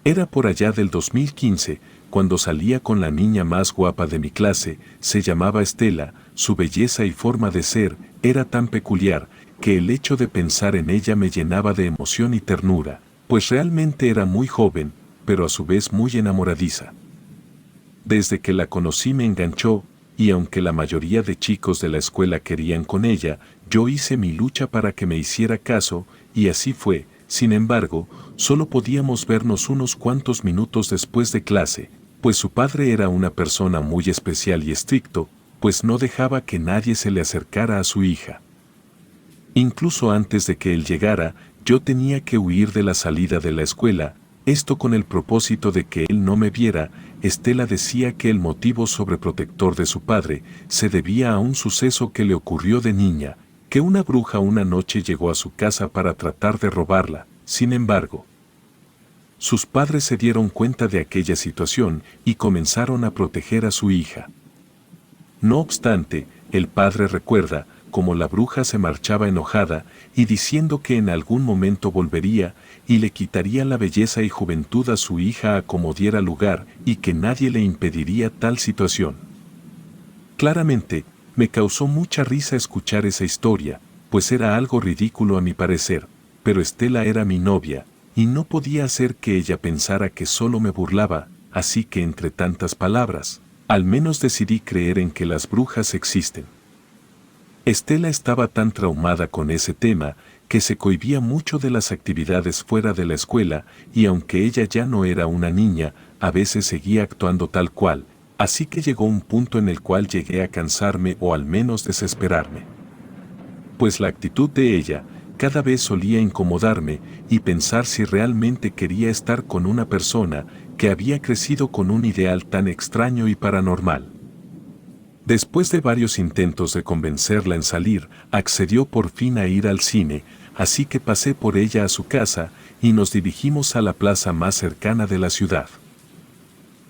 Era por allá del 2015, cuando salía con la niña más guapa de mi clase, se llamaba Estela, su belleza y forma de ser era tan peculiar, que el hecho de pensar en ella me llenaba de emoción y ternura, pues realmente era muy joven, pero a su vez muy enamoradiza. Desde que la conocí me enganchó, y aunque la mayoría de chicos de la escuela querían con ella, yo hice mi lucha para que me hiciera caso, y así fue. Sin embargo, solo podíamos vernos unos cuantos minutos después de clase, pues su padre era una persona muy especial y estricto, pues no dejaba que nadie se le acercara a su hija. Incluso antes de que él llegara, yo tenía que huir de la salida de la escuela, esto con el propósito de que él no me viera. Estela decía que el motivo sobreprotector de su padre se debía a un suceso que le ocurrió de niña, que una bruja una noche llegó a su casa para tratar de robarla. Sin embargo, sus padres se dieron cuenta de aquella situación y comenzaron a proteger a su hija. No obstante, el padre recuerda cómo la bruja se marchaba enojada y diciendo que en algún momento volvería y le quitaría la belleza y juventud a su hija a como diera lugar y que nadie le impediría tal situación. Claramente, me causó mucha risa escuchar esa historia, pues era algo ridículo a mi parecer, pero Estela era mi novia, y no podía hacer que ella pensara que solo me burlaba, así que entre tantas palabras, al menos decidí creer en que las brujas existen. Estela estaba tan traumada con ese tema que se cohibía mucho de las actividades fuera de la escuela y aunque ella ya no era una niña, a veces seguía actuando tal cual, así que llegó un punto en el cual llegué a cansarme o al menos desesperarme. Pues la actitud de ella cada vez solía incomodarme y pensar si realmente quería estar con una persona que había crecido con un ideal tan extraño y paranormal. Después de varios intentos de convencerla en salir, accedió por fin a ir al cine, así que pasé por ella a su casa y nos dirigimos a la plaza más cercana de la ciudad.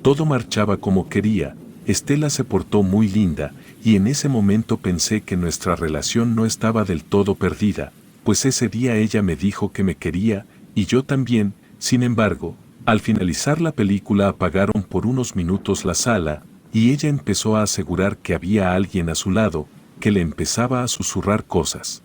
Todo marchaba como quería, Estela se portó muy linda y en ese momento pensé que nuestra relación no estaba del todo perdida, pues ese día ella me dijo que me quería y yo también. Sin embargo, al finalizar la película apagaron por unos minutos la sala, y ella empezó a asegurar que había alguien a su lado, que le empezaba a susurrar cosas.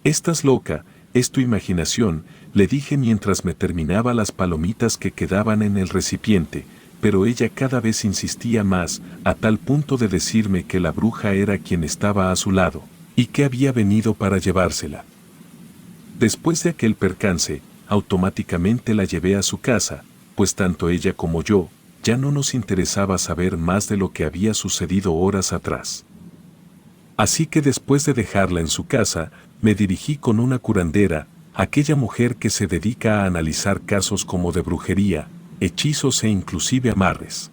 «Estás loca, es tu imaginación», le dije mientras me terminaba las palomitas que quedaban en el recipiente, pero ella cada vez insistía más, a tal punto de decirme que la bruja era quien estaba a su lado, y que había venido para llevársela. Después de aquel percance, automáticamente la llevé a su casa, pues tanto ella como yo, ya no nos interesaba saber más de lo que había sucedido horas atrás. Así que después de dejarla en su casa, me dirigí con una curandera, aquella mujer que se dedica a analizar casos como de brujería, hechizos e inclusive amarres.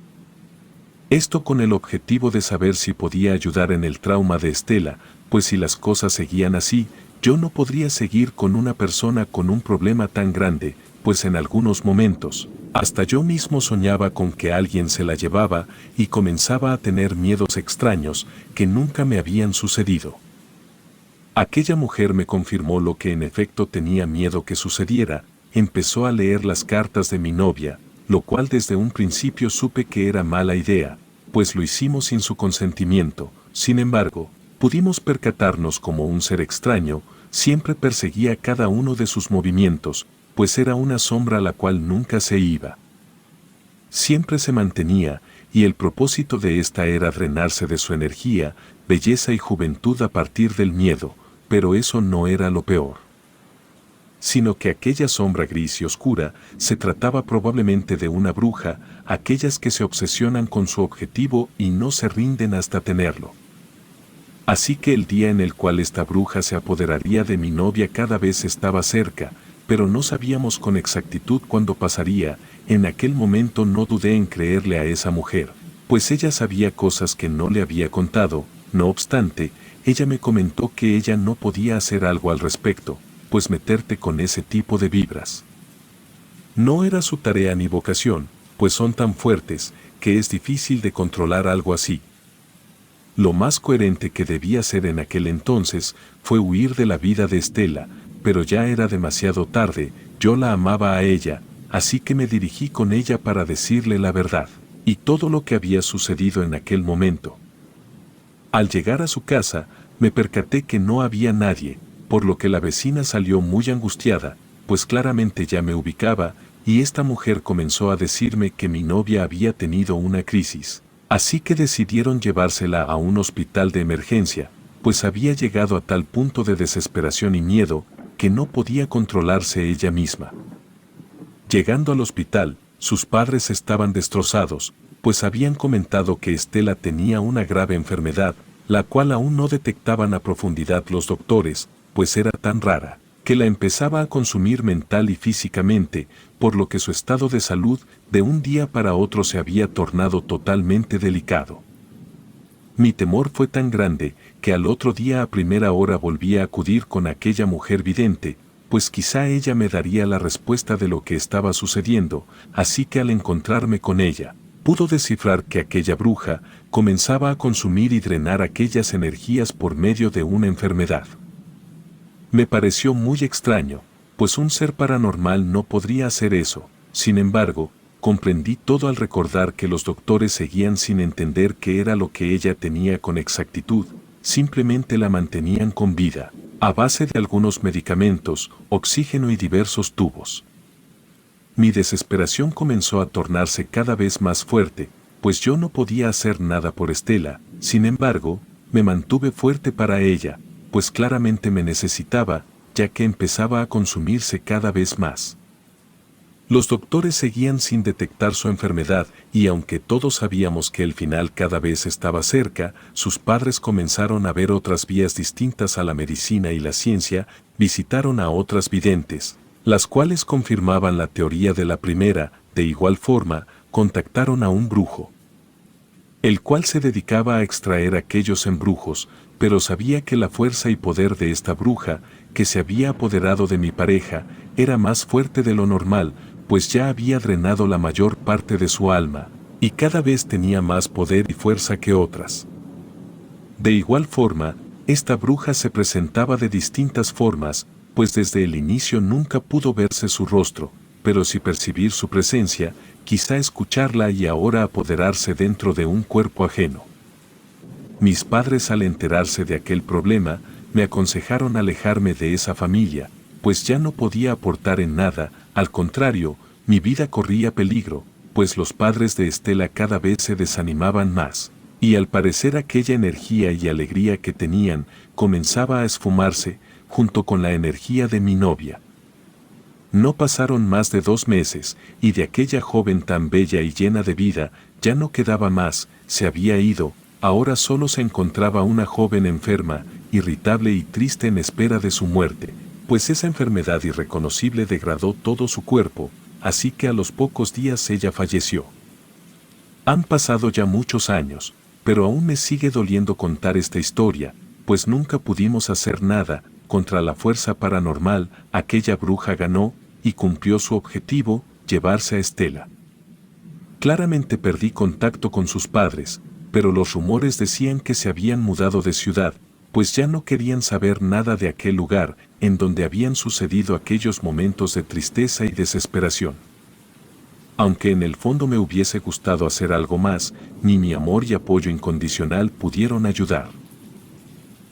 Esto con el objetivo de saber si podía ayudar en el trauma de Estela, pues si las cosas seguían así, yo no podría seguir con una persona con un problema tan grande, pues en algunos momentos, hasta yo mismo soñaba con que alguien se la llevaba y comenzaba a tener miedos extraños que nunca me habían sucedido. Aquella mujer me confirmó lo que en efecto tenía miedo que sucediera, empezó a leer las cartas de mi novia, lo cual desde un principio supe que era mala idea, pues lo hicimos sin su consentimiento. Sin embargo, pudimos percatarnos como un ser extraño siempre perseguía cada uno de sus movimientos, pues era una sombra a la cual nunca se iba. Siempre se mantenía, y el propósito de esta era drenarse de su energía, belleza y juventud a partir del miedo, pero eso no era lo peor. Sino que aquella sombra gris y oscura se trataba probablemente de una bruja, aquellas que se obsesionan con su objetivo y no se rinden hasta tenerlo. Así que el día en el cual esta bruja se apoderaría de mi novia cada vez estaba cerca, pero no sabíamos con exactitud cuándo pasaría. En aquel momento no dudé en creerle a esa mujer, pues ella sabía cosas que no le había contado. No obstante, ella me comentó que ella no podía hacer algo al respecto, pues meterte con ese tipo de vibras no era su tarea ni vocación, pues son tan fuertes que es difícil de controlar algo así. Lo más coherente que debía hacer en aquel entonces fue huir de la vida de Estela, pero ya era demasiado tarde. Yo la amaba a ella, así que me dirigí con ella para decirle la verdad y todo lo que había sucedido en aquel momento. Al llegar a su casa, me percaté que no había nadie, por lo que la vecina salió muy angustiada, pues claramente ya me ubicaba, y esta mujer comenzó a decirme que mi novia había tenido una crisis. Así que decidieron llevársela a un hospital de emergencia, pues había llegado a tal punto de desesperación y miedo que no podía controlarse ella misma. Llegando al hospital, sus padres estaban destrozados, pues habían comentado que Estela tenía una grave enfermedad, la cual aún no detectaban a profundidad los doctores, pues era tan rara, que la empezaba a consumir mental y físicamente, por lo que su estado de salud de un día para otro se había tornado totalmente delicado. Mi temor fue tan grande que al otro día a primera hora volví a acudir con aquella mujer vidente, pues quizá ella me daría la respuesta de lo que estaba sucediendo, así que al encontrarme con ella, pudo descifrar que aquella bruja comenzaba a consumir y drenar aquellas energías por medio de una enfermedad. Me pareció muy extraño, pues un ser paranormal no podría hacer eso. Sin embargo, comprendí todo al recordar que los doctores seguían sin entender qué era lo que ella tenía con exactitud, simplemente la mantenían con vida, a base de algunos medicamentos, oxígeno y diversos tubos. Mi desesperación comenzó a tornarse cada vez más fuerte, pues yo no podía hacer nada por Estela. Sin embargo, me mantuve fuerte para ella, pues claramente me necesitaba, ya que empezaba a consumirse cada vez más. Los doctores seguían sin detectar su enfermedad y aunque todos sabíamos que el final cada vez estaba cerca, sus padres comenzaron a ver otras vías distintas a la medicina y la ciencia, visitaron a otras videntes, las cuales confirmaban la teoría de la primera. De igual forma, contactaron a un brujo, el cual se dedicaba a extraer aquellos embrujos, pero sabía que la fuerza y poder de esta bruja, que se había apoderado de mi pareja, era más fuerte de lo normal, pues ya había drenado la mayor parte de su alma, y cada vez tenía más poder y fuerza que otras. De igual forma, esta bruja se presentaba de distintas formas, pues desde el inicio nunca pudo verse su rostro, pero sí percibir su presencia, quizá escucharla y ahora apoderarse dentro de un cuerpo ajeno. Mis padres, al enterarse de aquel problema, me aconsejaron alejarme de esa familia, pues ya no podía aportar en nada, al contrario, mi vida corría peligro, pues los padres de Estela cada vez se desanimaban más, y al parecer aquella energía y alegría que tenían comenzaba a esfumarse, junto con la energía de mi novia. No pasaron más de 2 meses, y de aquella joven tan bella y llena de vida, ya no quedaba más, se había ido, ahora solo se encontraba una joven enferma, irritable y triste en espera de su muerte, pues esa enfermedad irreconocible degradó todo su cuerpo, así que a los pocos días ella falleció. Han pasado ya muchos años, pero aún me sigue doliendo contar esta historia, pues nunca pudimos hacer nada contra la fuerza paranormal. Aquella bruja ganó y cumplió su objetivo, llevarse a Estela. Claramente perdí contacto con sus padres, pero los rumores decían que se habían mudado de ciudad, pues ya no querían saber nada de aquel lugar en donde habían sucedido aquellos momentos de tristeza y desesperación. Aunque en el fondo me hubiese gustado hacer algo más, ni mi amor y apoyo incondicional pudieron ayudar.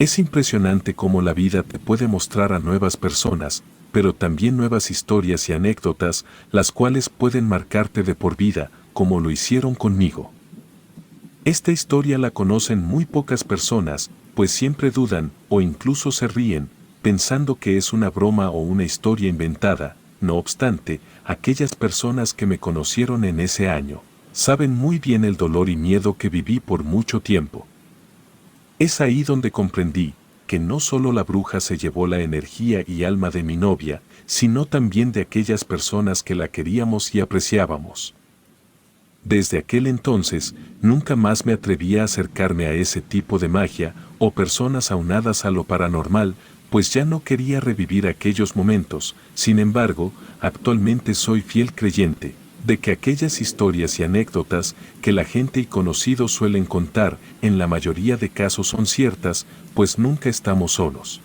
Es impresionante cómo la vida te puede mostrar a nuevas personas, pero también nuevas historias y anécdotas, las cuales pueden marcarte de por vida, como lo hicieron conmigo. Esta historia la conocen muy pocas personas, pues siempre dudan o incluso se ríen, pensando que es una broma o una historia inventada. No obstante, aquellas personas que me conocieron en ese año, saben muy bien el dolor y miedo que viví por mucho tiempo. Es ahí donde comprendí que no solo la bruja se llevó la energía y alma de mi novia, sino también de aquellas personas que la queríamos y apreciábamos. Desde aquel entonces, nunca más me atreví a acercarme a ese tipo de magia o personas aunadas a lo paranormal, pues ya no quería revivir aquellos momentos. Sin embargo, actualmente soy fiel creyente de que aquellas historias y anécdotas que la gente y conocidos suelen contar, en la mayoría de casos son ciertas, pues nunca estamos solos.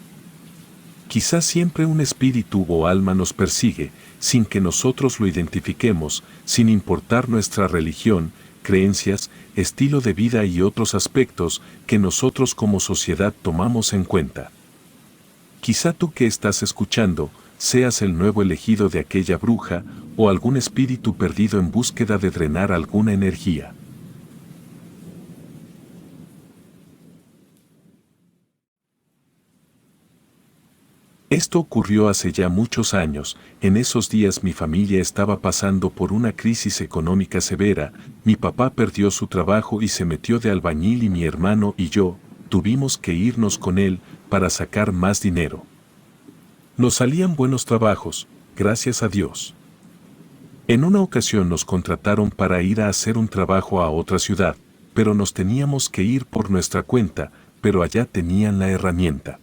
Quizás siempre un espíritu o alma nos persigue, sin que nosotros lo identifiquemos, sin importar nuestra religión, creencias, estilo de vida y otros aspectos que nosotros como sociedad tomamos en cuenta. Quizá tú que estás escuchando, seas el nuevo elegido de aquella bruja o algún espíritu perdido en búsqueda de drenar alguna energía. Esto ocurrió hace ya muchos años. En esos días mi familia estaba pasando por una crisis económica severa, mi papá perdió su trabajo y se metió de albañil y mi hermano y yo tuvimos que irnos con él para sacar más dinero. Nos salían buenos trabajos, gracias a Dios. En una ocasión nos contrataron para ir a hacer un trabajo a otra ciudad, pero nos teníamos que ir por nuestra cuenta, pero allá tenían la herramienta.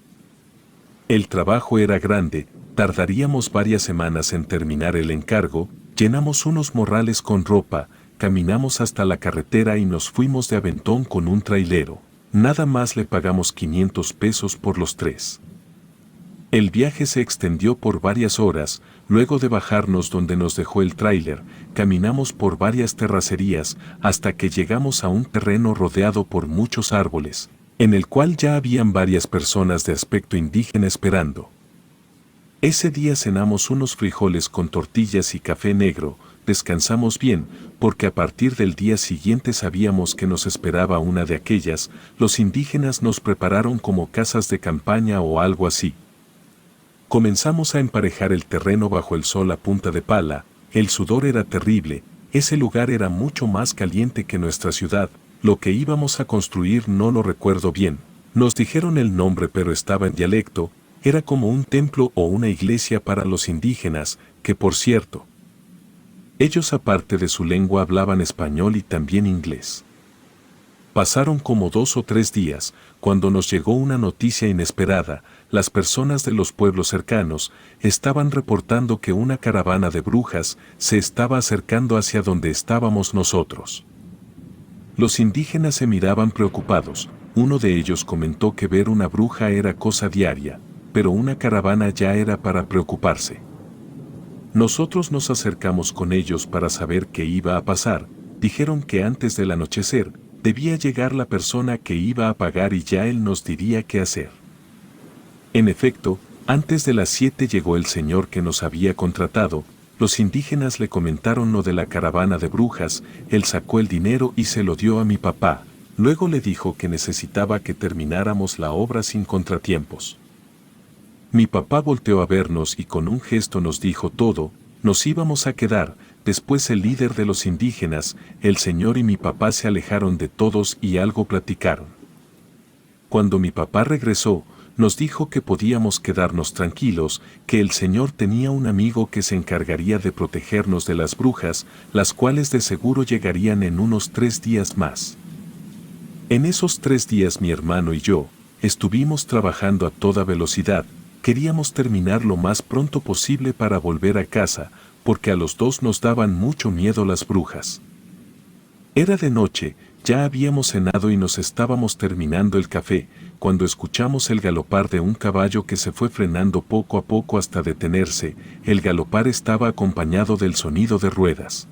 El trabajo era grande, tardaríamos varias semanas en terminar el encargo, llenamos unos morrales con ropa, caminamos hasta la carretera y nos fuimos de aventón con un trailero. Nada más le pagamos 500 pesos por los tres. El viaje se extendió por varias horas, luego de bajarnos donde nos dejó el tráiler, caminamos por varias terracerías hasta que llegamos a un terreno rodeado por muchos árboles, en el cual ya habían varias personas de aspecto indígena esperando. Ese día cenamos unos frijoles con tortillas y café negro, descansamos bien, porque a partir del día siguiente sabíamos que nos esperaba una de aquellas, los indígenas nos prepararon como casas de campaña o algo así. Comenzamos a emparejar el terreno bajo el sol a punta de pala, el sudor era terrible, ese lugar era mucho más caliente que nuestra ciudad, lo que íbamos a construir no lo recuerdo bien, nos dijeron el nombre pero estaba en dialecto, era como un templo o una iglesia para los indígenas, que por cierto, ellos aparte de su lengua hablaban español y también inglés. Pasaron como 2 o 3 días, cuando nos llegó una noticia inesperada, las personas de los pueblos cercanos estaban reportando que una caravana de brujas se estaba acercando hacia donde estábamos nosotros. Los indígenas se miraban preocupados, uno de ellos comentó que ver una bruja era cosa diaria, pero una caravana ya era para preocuparse. Nosotros nos acercamos con ellos para saber qué iba a pasar, dijeron que antes del anochecer, debía llegar la persona que iba a pagar y ya él nos diría qué hacer. En efecto, antes de las 7 llegó el señor que nos había contratado, los indígenas le comentaron lo de la caravana de brujas, él sacó el dinero y se lo dio a mi papá, luego le dijo que necesitaba que termináramos la obra sin contratiempos. Mi papá volteó a vernos y con un gesto nos dijo todo, nos íbamos a quedar. Después el líder de los indígenas, el señor y mi papá se alejaron de todos y algo platicaron. Cuando mi papá regresó, nos dijo que podíamos quedarnos tranquilos, que el señor tenía un amigo que se encargaría de protegernos de las brujas, las cuales de seguro llegarían en unos 3 días más. En esos 3 días mi hermano y yo, estuvimos trabajando a toda velocidad, queríamos terminar lo más pronto posible para volver a casa, porque a los dos nos daban mucho miedo las brujas. Era de noche, ya habíamos cenado y nos estábamos terminando el café, cuando escuchamos el galopar de un caballo que se fue frenando poco a poco hasta detenerse, el galopar estaba acompañado del sonido de ruedas.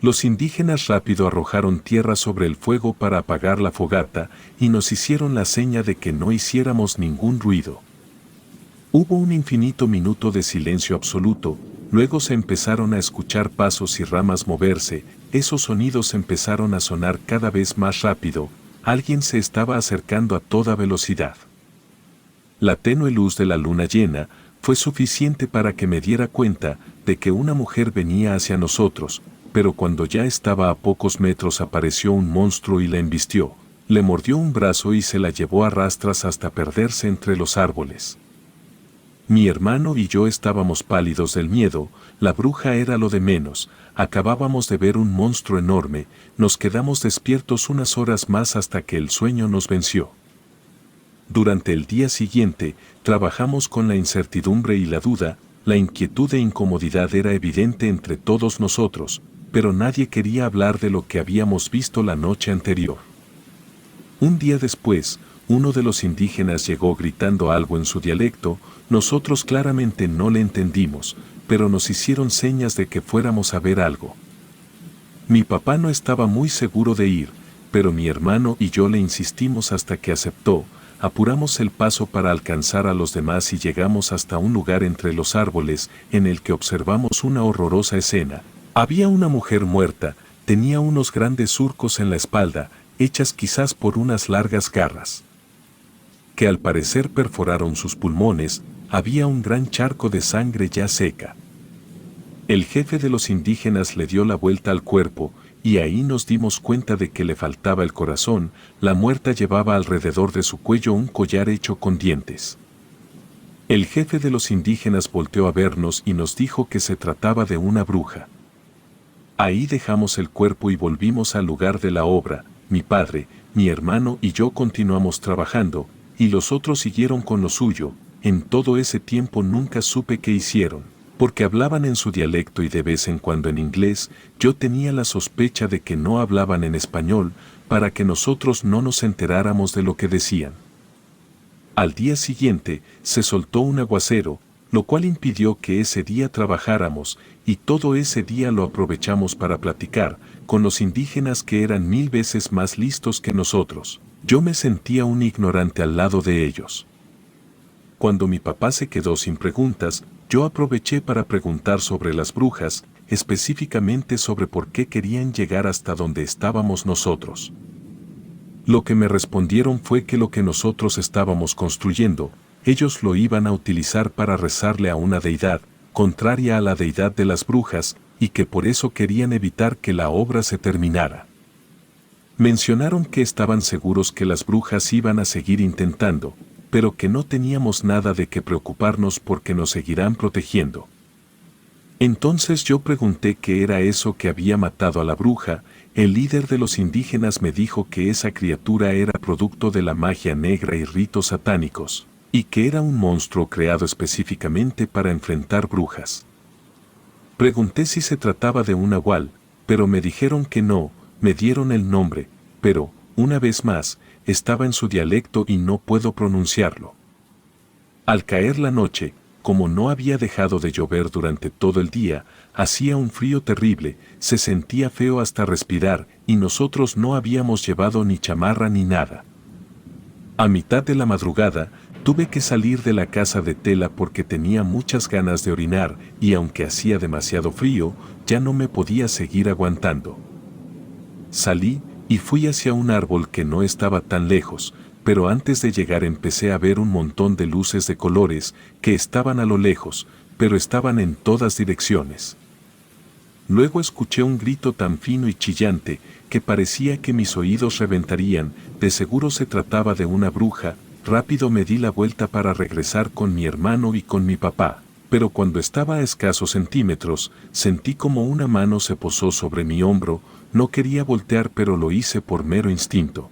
Los indígenas rápido arrojaron tierra sobre el fuego para apagar la fogata y nos hicieron la seña de que no hiciéramos ningún ruido. Hubo un infinito minuto de silencio absoluto, luego se empezaron a escuchar pasos y ramas moverse, esos sonidos empezaron a sonar cada vez más rápido, alguien se estaba acercando a toda velocidad. La tenue luz de la luna llena fue suficiente para que me diera cuenta de que una mujer venía hacia nosotros, pero cuando ya estaba a pocos metros apareció un monstruo y la embistió, le mordió un brazo y se la llevó a rastras hasta perderse entre los árboles. Mi hermano y yo estábamos pálidos del miedo, la bruja era lo de menos, acabábamos de ver un monstruo enorme, nos quedamos despiertos unas horas más hasta que el sueño nos venció. Durante el día siguiente, trabajamos con la incertidumbre y la duda, la inquietud e incomodidad era evidente entre todos nosotros, pero nadie quería hablar de lo que habíamos visto la noche anterior. Un día después, uno de los indígenas llegó gritando algo en su dialecto, nosotros claramente no le entendimos, pero nos hicieron señas de que fuéramos a ver algo. Mi papá no estaba muy seguro de ir, pero mi hermano y yo le insistimos hasta que aceptó. Apuramos el paso para alcanzar a los demás y llegamos hasta un lugar entre los árboles en el que observamos una horrorosa escena. Había una mujer muerta, tenía unos grandes surcos en la espalda, hechas quizás por unas largas garras, que al parecer perforaron sus pulmones. Había un gran charco de sangre ya seca. El jefe de los indígenas le dio la vuelta al cuerpo, y ahí nos dimos cuenta de que le faltaba el corazón. La muerta llevaba alrededor de su cuello un collar hecho con dientes. El jefe de los indígenas volteó a vernos y nos dijo que se trataba de una bruja. Ahí dejamos el cuerpo y volvimos al lugar de la obra. Mi padre, mi hermano y yo continuamos trabajando, y los otros siguieron con lo suyo. En todo ese tiempo nunca supe qué hicieron, porque hablaban en su dialecto y de vez en cuando en inglés. Yo tenía la sospecha de que no hablaban en español, para que nosotros no nos enteráramos de lo que decían. Al día siguiente, se soltó un aguacero, lo cual impidió que ese día trabajáramos, y todo ese día lo aprovechamos para platicar con los indígenas que eran 1000 veces más listos que nosotros. Yo me sentía un ignorante al lado de ellos. Cuando mi papá se quedó sin preguntas, yo aproveché para preguntar sobre las brujas, específicamente sobre por qué querían llegar hasta donde estábamos nosotros. Lo que me respondieron fue que lo que nosotros estábamos construyendo, ellos lo iban a utilizar para rezarle a una deidad, contraria a la deidad de las brujas, y que por eso querían evitar que la obra se terminara. Mencionaron que estaban seguros que las brujas iban a seguir intentando, pero que no teníamos nada de qué preocuparnos porque nos seguirán protegiendo. Entonces yo pregunté qué era eso que había matado a la bruja. El líder de los indígenas me dijo que esa criatura era producto de la magia negra y ritos satánicos, y que era un monstruo creado específicamente para enfrentar brujas. Pregunté si se trataba de un nahual, pero me dijeron que no. Me dieron el nombre, pero, una vez más, estaba en su dialecto y no puedo pronunciarlo. Al caer la noche, como no había dejado de llover durante todo el día, hacía un frío terrible, se sentía feo hasta respirar, y nosotros no habíamos llevado ni chamarra ni nada. A mitad de la madrugada, tuve que salir de la casa de tela porque tenía muchas ganas de orinar, y aunque hacía demasiado frío, ya no me podía seguir aguantando. Salí, y fui hacia un árbol que no estaba tan lejos, pero antes de llegar empecé a ver un montón de luces de colores que estaban a lo lejos, pero estaban en todas direcciones. Luego escuché un grito tan fino y chillante que parecía que mis oídos reventarían. De seguro se trataba de una bruja. Rápido me di la vuelta para regresar con mi hermano y con mi papá, pero cuando estaba a escasos centímetros, sentí como una mano se posó sobre mi hombro. No quería voltear, pero lo hice por mero instinto.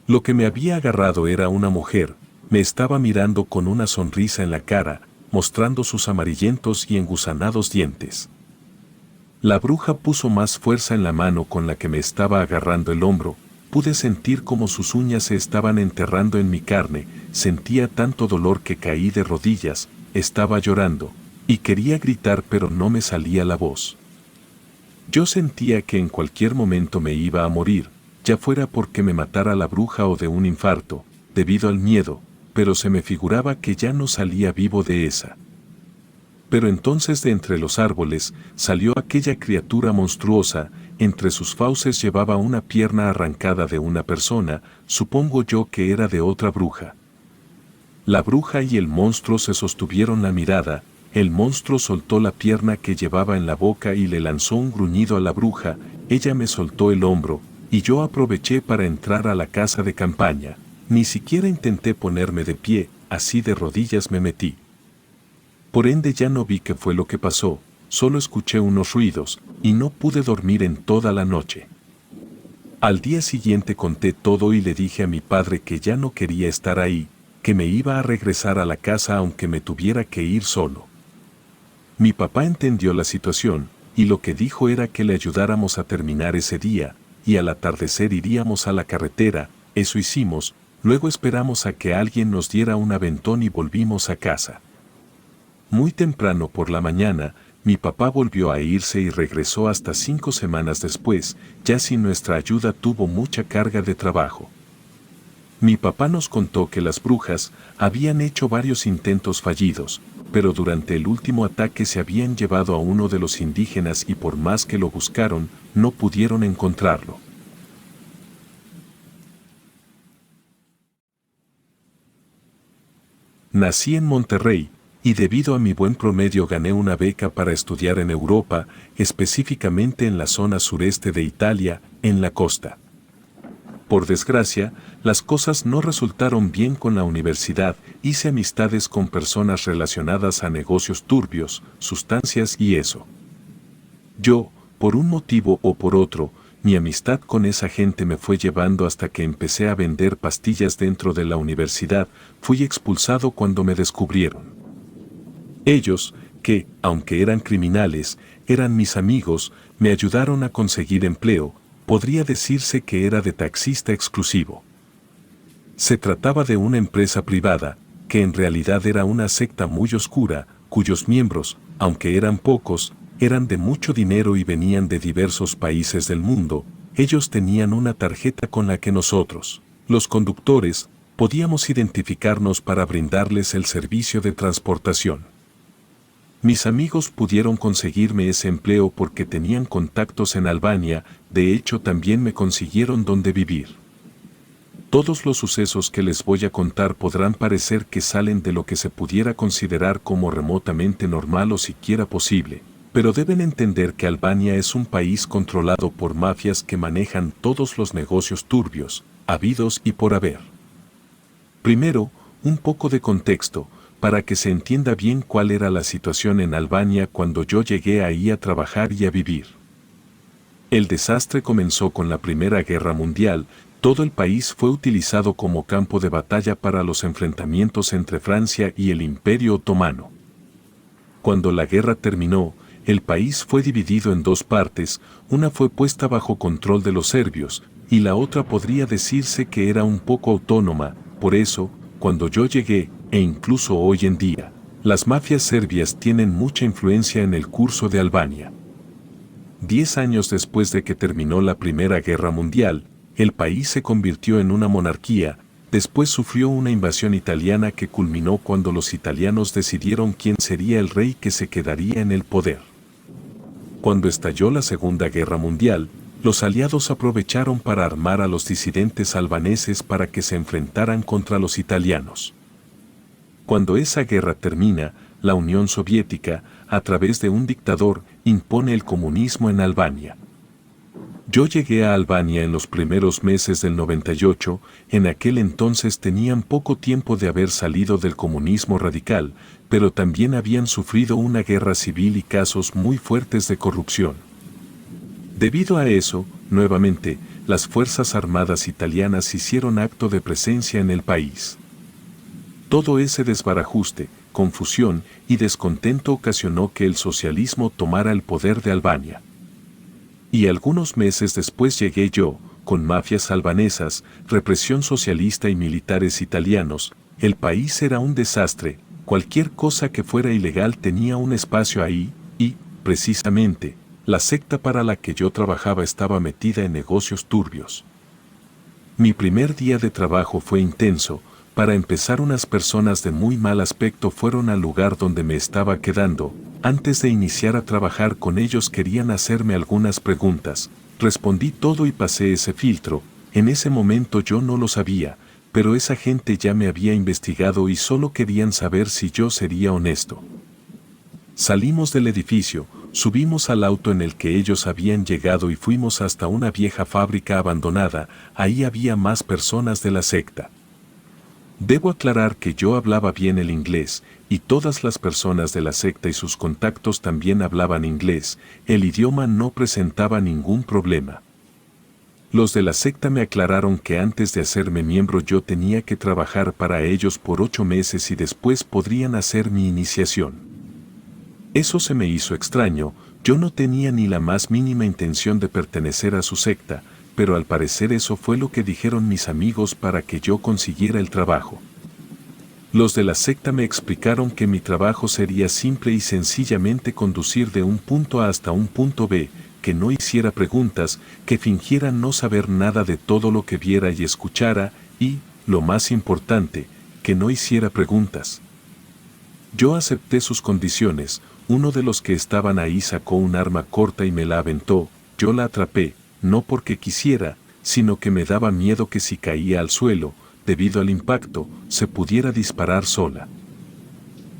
Lo que me había agarrado era una mujer. Me estaba mirando con una sonrisa en la cara, mostrando sus amarillentos y engusanados dientes. La bruja puso más fuerza en la mano con la que me estaba agarrando el hombro. Pude sentir como sus uñas se estaban enterrando en mi carne. Sentía tanto dolor que caí de rodillas. Estaba llorando, y quería gritar, pero no me salía la voz. Yo sentía que en cualquier momento me iba a morir, ya fuera porque me matara la bruja o de un infarto, debido al miedo, pero se me figuraba que ya no salía vivo de esa. Pero entonces de entre los árboles salió aquella criatura monstruosa. Entre sus fauces llevaba una pierna arrancada de una persona. Supongo yo que era de otra bruja. La bruja y el monstruo se sostuvieron la mirada. El monstruo soltó la pierna que llevaba en la boca y le lanzó un gruñido a la bruja. Ella me soltó el hombro, y yo aproveché para entrar a la casa de campaña. Ni siquiera intenté ponerme de pie, así de rodillas me metí. Por ende ya no vi qué fue lo que pasó, solo escuché unos ruidos, y no pude dormir en toda la noche. Al día siguiente conté todo y le dije a mi padre que ya no quería estar ahí, que me iba a regresar a la casa aunque me tuviera que ir solo. Mi papá entendió la situación, y lo que dijo era que le ayudáramos a terminar ese día, y al atardecer iríamos a la carretera. Eso hicimos. Luego esperamos a que alguien nos diera un aventón y volvimos a casa. Muy temprano por la mañana, mi papá volvió a irse y regresó hasta 5 semanas después, ya sin nuestra ayuda tuvo mucha carga de trabajo. Mi papá nos contó que las brujas habían hecho varios intentos fallidos, pero durante el último ataque se habían llevado a uno de los indígenas y por más que lo buscaron, no pudieron encontrarlo. Nací en Monterrey, y debido a mi buen promedio gané una beca para estudiar en Europa, específicamente en la zona sureste de Italia, en la costa. Por desgracia, las cosas no resultaron bien con la universidad, hice amistades con personas relacionadas a negocios turbios, sustancias y eso. Yo, por un motivo o por otro, mi amistad con esa gente me fue llevando hasta que empecé a vender pastillas dentro de la universidad, fui expulsado cuando me descubrieron. Ellos, que, aunque eran criminales, eran mis amigos, me ayudaron a conseguir empleo, podría decirse que era de taxista exclusivo. Se trataba de una empresa privada, que en realidad era una secta muy oscura, cuyos miembros, aunque eran pocos, eran de mucho dinero y venían de diversos países del mundo. Ellos tenían una tarjeta con la que nosotros, los conductores, podíamos identificarnos para brindarles el servicio de transportación. Mis amigos pudieron conseguirme ese empleo porque tenían contactos en Albania, de hecho también me consiguieron donde vivir. Todos los sucesos que les voy a contar podrán parecer que salen de lo que se pudiera considerar como remotamente normal o siquiera posible, pero deben entender que Albania es un país controlado por mafias que manejan todos los negocios turbios, habidos y por haber. Primero, un poco de contexto, para que se entienda bien cuál era la situación en Albania cuando yo llegué ahí a trabajar y a vivir. El desastre comenzó con la Primera Guerra Mundial, todo el país fue utilizado como campo de batalla para los enfrentamientos entre Francia y el Imperio Otomano. Cuando la guerra terminó, el país fue dividido en dos partes, una fue puesta bajo control de los serbios, y la otra podría decirse que era un poco autónoma, por eso, cuando yo llegué, e incluso hoy en día, las mafias serbias tienen mucha influencia en el curso de Albania. 10 años después de que terminó la Primera Guerra Mundial, el país se convirtió en una monarquía, después sufrió una invasión italiana que culminó cuando los italianos decidieron quién sería el rey que se quedaría en el poder. Cuando estalló la Segunda Guerra Mundial, los aliados aprovecharon para armar a los disidentes albaneses para que se enfrentaran contra los italianos. Cuando esa guerra termina, la Unión Soviética, a través de un dictador, impone el comunismo en Albania. Yo llegué a Albania en los primeros meses del 98, en aquel entonces tenían poco tiempo de haber salido del comunismo radical, pero también habían sufrido una guerra civil y casos muy fuertes de corrupción. Debido a eso, nuevamente, las Fuerzas Armadas italianas hicieron acto de presencia en el país. Todo ese desbarajuste, confusión y descontento ocasionó que el socialismo tomara el poder de Albania. Y algunos meses después llegué yo, con mafias albanesas, represión socialista y militares italianos, el país era un desastre, cualquier cosa que fuera ilegal tenía un espacio ahí, y, precisamente, la secta para la que yo trabajaba estaba metida en negocios turbios. Mi primer día de trabajo fue intenso. Para empezar, unas personas de muy mal aspecto fueron al lugar donde me estaba quedando. Antes de iniciar a trabajar con ellos querían hacerme algunas preguntas. Respondí todo y pasé ese filtro. En ese momento yo no lo sabía, pero esa gente ya me había investigado y solo querían saber si yo sería honesto. Salimos del edificio, subimos al auto en el que ellos habían llegado y fuimos hasta una vieja fábrica abandonada. Ahí había más personas de la secta. Debo aclarar que yo hablaba bien el inglés, y todas las personas de la secta y sus contactos también hablaban inglés, el idioma no presentaba ningún problema. Los de la secta me aclararon que antes de hacerme miembro yo tenía que trabajar para ellos por 8 meses y después podrían hacer mi iniciación. Eso se me hizo extraño, yo no tenía ni la más mínima intención de pertenecer a su secta, pero al parecer eso fue lo que dijeron mis amigos para que yo consiguiera el trabajo. Los de la secta me explicaron que mi trabajo sería simple y sencillamente conducir de un punto A hasta un punto B, que no hiciera preguntas, que fingiera no saber nada de todo lo que viera y escuchara, y, lo más importante, que no hiciera preguntas. Yo acepté sus condiciones. Uno de los que estaban ahí sacó un arma corta y me la aventó. Yo la atrapé, no porque quisiera, sino que me daba miedo que si caía al suelo, debido al impacto, se pudiera disparar sola.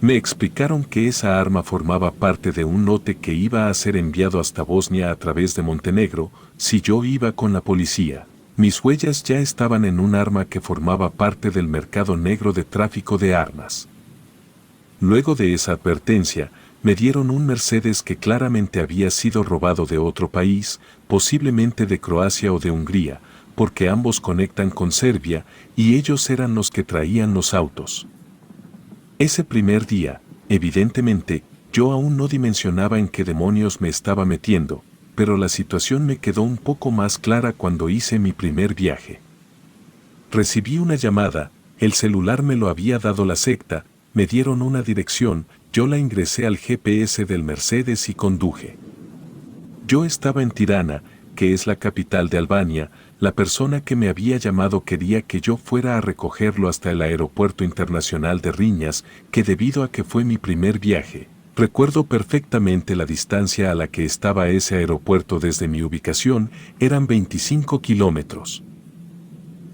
Me explicaron que esa arma formaba parte de un lote que iba a ser enviado hasta Bosnia a través de Montenegro, si yo iba con la policía. Mis huellas ya estaban en un arma que formaba parte del mercado negro de tráfico de armas. Luego de esa advertencia, me dieron un Mercedes que claramente había sido robado de otro país, posiblemente de Croacia o de Hungría, porque ambos conectan con Serbia y ellos eran los que traían los autos. Ese primer día, evidentemente, yo aún no dimensionaba en qué demonios me estaba metiendo, pero la situación me quedó un poco más clara cuando hice mi primer viaje. Recibí una llamada, el celular me lo había dado la secta, me dieron una dirección, yo la ingresé al GPS del Mercedes y conduje. Yo estaba en Tirana, que es la capital de Albania. La persona que me había llamado quería que yo fuera a recogerlo hasta el aeropuerto internacional de Riñas, que debido a que fue mi primer viaje, recuerdo perfectamente la distancia a la que estaba ese aeropuerto desde mi ubicación, eran 25 kilómetros.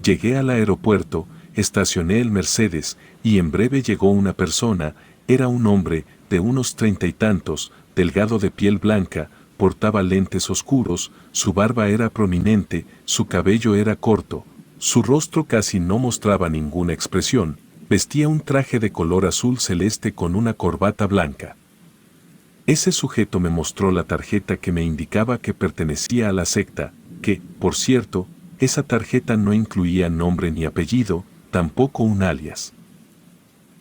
Llegué al aeropuerto, estacioné el Mercedes, y en breve llegó una persona, era un hombre, de unos 30 y tantos, delgado de piel blanca, portaba lentes oscuros, su barba era prominente, su cabello era corto, su rostro casi no mostraba ninguna expresión, vestía un traje de color azul celeste con una corbata blanca. Ese sujeto me mostró la tarjeta que me indicaba que pertenecía a la secta, que, por cierto, esa tarjeta no incluía nombre ni apellido, tampoco un alias.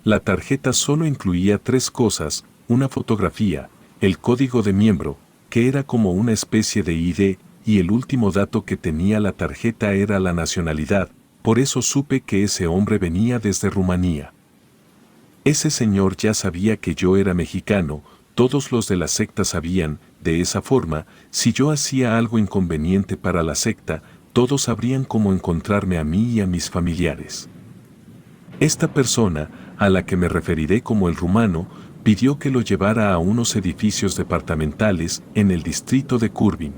La tarjeta solo incluía 3 cosas, una fotografía, el código de miembro, que era como una especie de ID, y el último dato que tenía la tarjeta era la nacionalidad, por eso supe que ese hombre venía desde Rumanía. Ese señor ya sabía que yo era mexicano, todos los de la secta sabían, de esa forma, si yo hacía algo inconveniente para la secta, todos sabrían cómo encontrarme a mí y a mis familiares. Esta persona, a la que me referiré como el rumano, pidió que lo llevara a unos edificios departamentales en el distrito de Kurbin.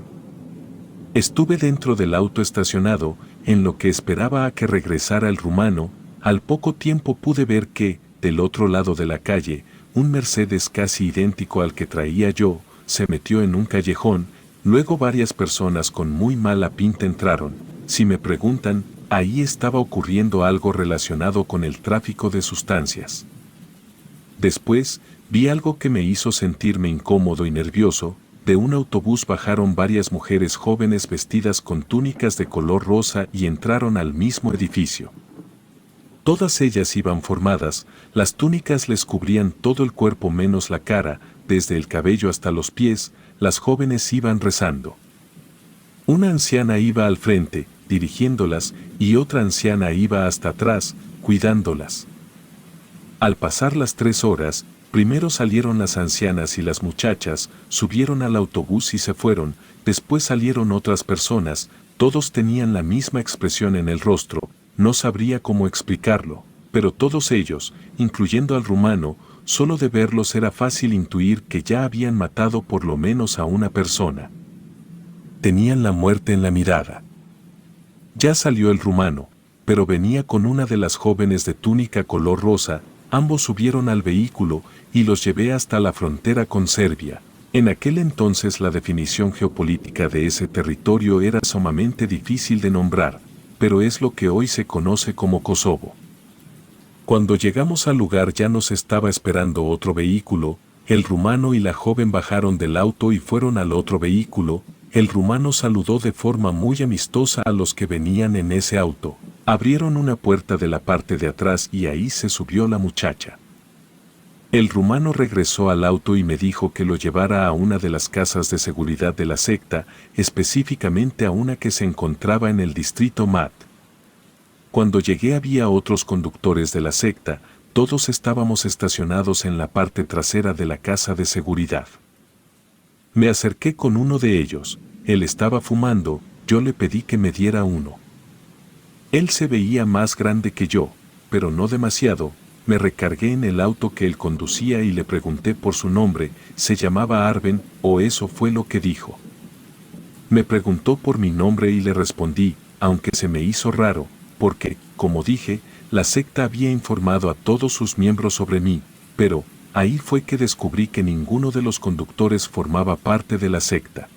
Estuve dentro del auto estacionado, en lo que esperaba a que regresara el rumano. Al poco tiempo pude ver que, del otro lado de la calle, un Mercedes casi idéntico al que traía yo, se metió en un callejón, luego varias personas con muy mala pinta entraron. Si me preguntan, ahí estaba ocurriendo algo relacionado con el tráfico de sustancias. Después, vi algo que me hizo sentirme incómodo y nervioso. De un autobús bajaron varias mujeres jóvenes vestidas con túnicas de color rosa y entraron al mismo edificio. Todas ellas iban formadas, las túnicas les cubrían todo el cuerpo menos la cara, desde el cabello hasta los pies, las jóvenes iban rezando. Una anciana iba al frente, dirigiéndolas, y otra anciana iba hasta atrás, cuidándolas. Al pasar las 3 horas, primero salieron las ancianas y las muchachas, subieron al autobús y se fueron, después salieron otras personas, todos tenían la misma expresión en el rostro, no sabría cómo explicarlo, pero todos ellos, incluyendo al rumano, solo de verlos era fácil intuir que ya habían matado por lo menos a una persona. Tenían la muerte en la mirada. Ya salió el rumano, pero venía con una de las jóvenes de túnica color rosa. Ambos subieron al vehículo y los llevé hasta la frontera con Serbia. En aquel entonces la definición geopolítica de ese territorio era sumamente difícil de nombrar, pero es lo que hoy se conoce como Kosovo. Cuando llegamos al lugar ya nos estaba esperando otro vehículo, el rumano y la joven bajaron del auto y fueron al otro vehículo. El rumano saludó de forma muy amistosa a los que venían en ese auto. Abrieron una puerta de la parte de atrás y ahí se subió la muchacha. El rumano regresó al auto y me dijo que lo llevara a una de las casas de seguridad de la secta, específicamente a una que se encontraba en el distrito Mat. Cuando llegué había otros conductores de la secta, todos estábamos estacionados en la parte trasera de la casa de seguridad. Me acerqué con uno de ellos, él estaba fumando, yo le pedí que me diera uno. Él se veía más grande que yo, pero no demasiado. Me recargué en el auto que él conducía y le pregunté por su nombre, se llamaba Arben, o eso fue lo que dijo. Me preguntó por mi nombre y le respondí, aunque se me hizo raro, porque, como dije, la secta había informado a todos sus miembros sobre mí, pero, ahí fue que descubrí que ninguno de los conductores formaba parte de la secta.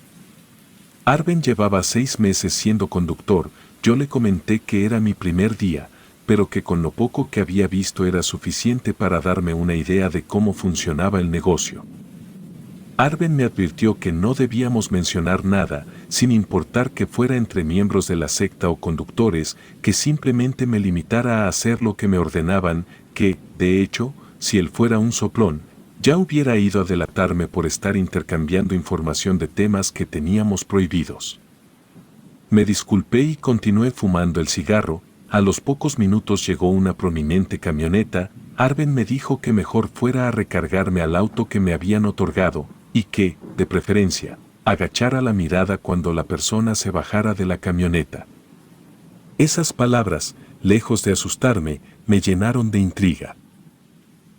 Arben llevaba 6 meses siendo conductor, yo le comenté que era mi primer día, pero que con lo poco que había visto era suficiente para darme una idea de cómo funcionaba el negocio. Arben me advirtió que no debíamos mencionar nada, sin importar que fuera entre miembros de la secta o conductores, que simplemente me limitara a hacer lo que me ordenaban, que, de hecho, si él fuera un soplón, ya hubiera ido a delatarme por estar intercambiando información de temas que teníamos prohibidos. Me disculpé y continué fumando el cigarro. A los pocos minutos llegó una prominente camioneta. Arben me dijo que mejor fuera a recargarme al auto que me habían otorgado, y que, de preferencia, agachara la mirada cuando la persona se bajara de la camioneta. Esas palabras, lejos de asustarme, me llenaron de intriga.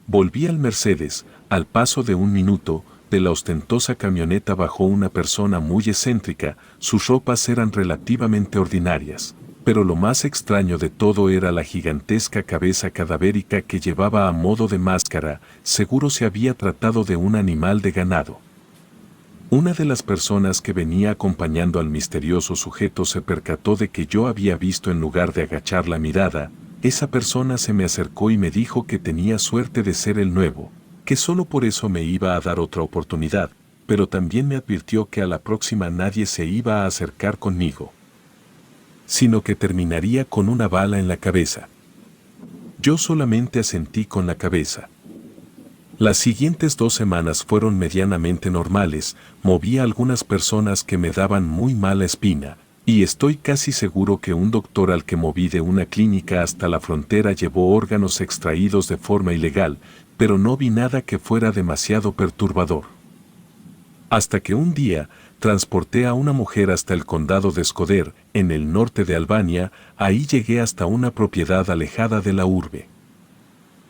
Volví al Mercedes. Al paso de un minuto, de la ostentosa camioneta bajó una persona muy excéntrica. Sus ropas eran relativamente ordinarias, pero lo más extraño de todo era la gigantesca cabeza cadavérica que llevaba a modo de máscara. Seguro se había tratado de un animal de ganado. Una de las personas que venía acompañando al misterioso sujeto se percató de que yo había visto en lugar de agachar la mirada. Esa persona se me acercó y me dijo que tenía suerte de ser el nuevo, que solo por eso me iba a dar otra oportunidad, pero también me advirtió que a la próxima nadie se iba a acercar conmigo, sino que terminaría con una bala en la cabeza. Yo solamente asentí con la cabeza. Las siguientes 2 semanas fueron medianamente normales. Moví a algunas personas que me daban muy mala espina, y estoy casi seguro que un doctor al que moví de una clínica hasta la frontera llevó órganos extraídos de forma ilegal, pero no vi nada que fuera demasiado perturbador. Hasta que un día, transporté a una mujer hasta el condado de Shkodër, en el norte de Albania. Ahí llegué hasta una propiedad alejada de la urbe.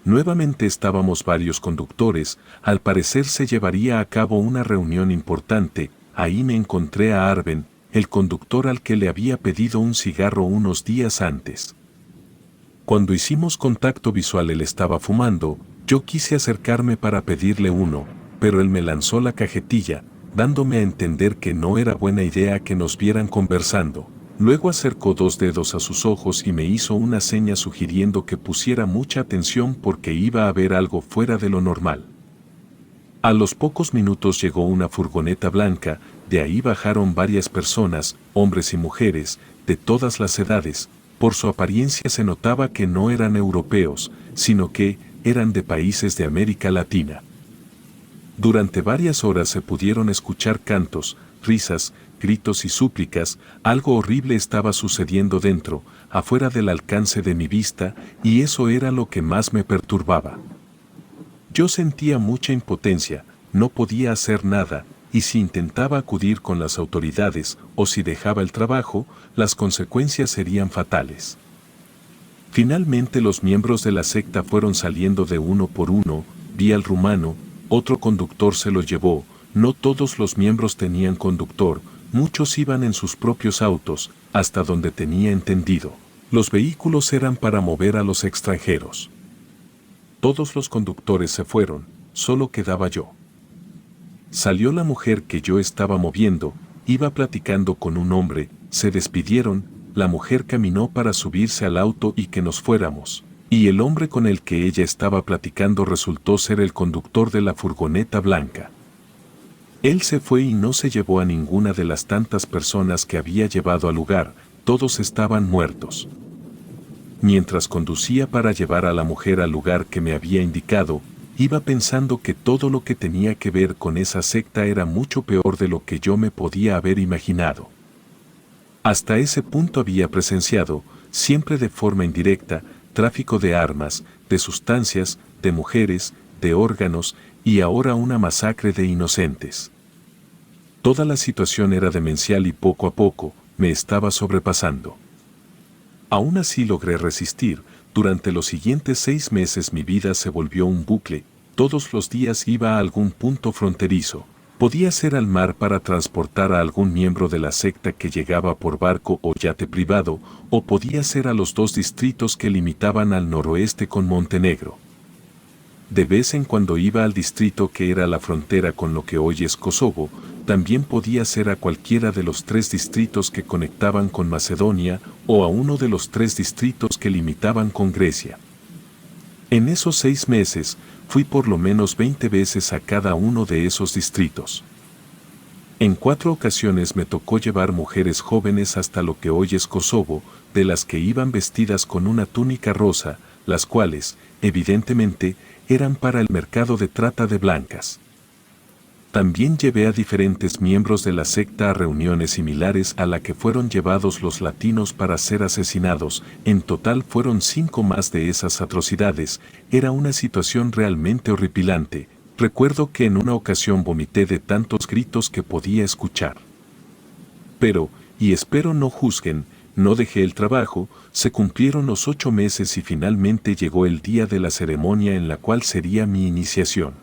Nuevamente estábamos varios conductores. Al parecer se llevaría a cabo una reunión importante. Ahí me encontré a Arben, el conductor al que le había pedido un cigarro unos días antes. Cuando hicimos contacto visual él estaba fumando. Yo quise acercarme para pedirle uno, pero él me lanzó la cajetilla, dándome a entender que no era buena idea que nos vieran conversando. Luego acercó 2 dedos a sus ojos y me hizo una seña sugiriendo que pusiera mucha atención porque iba a haber algo fuera de lo normal. A los pocos minutos llegó una furgoneta blanca. De ahí bajaron varias personas, hombres y mujeres, de todas las edades. Por su apariencia se notaba que no eran europeos, sino que eran de países de América Latina. Durante varias horas se pudieron escuchar cantos, risas, gritos y súplicas. Algo horrible estaba sucediendo dentro, afuera del alcance de mi vista, y eso era lo que más me perturbaba. Yo sentía mucha impotencia, no podía hacer nada, y si intentaba acudir con las autoridades o si dejaba el trabajo, las consecuencias serían fatales. Finalmente los miembros de la secta fueron saliendo de uno por uno. Vi al rumano, otro conductor se lo llevó. No todos los miembros tenían conductor, muchos iban en sus propios autos. Hasta donde tenía entendido, los vehículos eran para mover a los extranjeros. Todos los conductores se fueron, solo quedaba yo. Salió la mujer que yo estaba moviendo, iba platicando con un hombre, se despidieron. La mujer caminó para subirse al auto y que nos fuéramos, y el hombre con el que ella estaba platicando resultó ser el conductor de la furgoneta blanca. Él se fue y no se llevó a ninguna de las tantas personas que había llevado al lugar. Todos estaban muertos. Mientras conducía para llevar a la mujer al lugar que me había indicado, iba pensando que todo lo que tenía que ver con esa secta era mucho peor de lo que yo me podía haber imaginado. Hasta ese punto había presenciado, siempre de forma indirecta, tráfico de armas, de sustancias, de mujeres, de órganos, y ahora una masacre de inocentes. Toda la situación era demencial y poco a poco me estaba sobrepasando. Aún así logré resistir. Durante los siguientes 6 meses mi vida se volvió un bucle. Todos los días iba a algún punto fronterizo. Podía ser al mar para transportar a algún miembro de la secta que llegaba por barco o yate privado, o podía ser a los 2 distritos que limitaban al noroeste con Montenegro. De vez en cuando iba al distrito que era la frontera con lo que hoy es Kosovo. También podía ser a cualquiera de los 3 distritos que conectaban con Macedonia o a uno de los 3 distritos que limitaban con Grecia. En esos 6 meses, fui por lo menos 20 veces a cada uno de esos distritos. En 4 ocasiones me tocó llevar mujeres jóvenes hasta lo que hoy es Kosovo, de las que iban vestidas con una túnica rosa, las cuales, evidentemente, eran para el mercado de trata de blancas. También llevé a diferentes miembros de la secta a reuniones similares a la que fueron llevados los latinos para ser asesinados. En total fueron 5 más de esas atrocidades. Era una situación realmente horripilante. Recuerdo que en una ocasión vomité de tantos gritos que podía escuchar. Pero, y espero no juzguen, no dejé el trabajo. Se cumplieron los 8 meses y finalmente llegó el día de la ceremonia en la cual sería mi iniciación.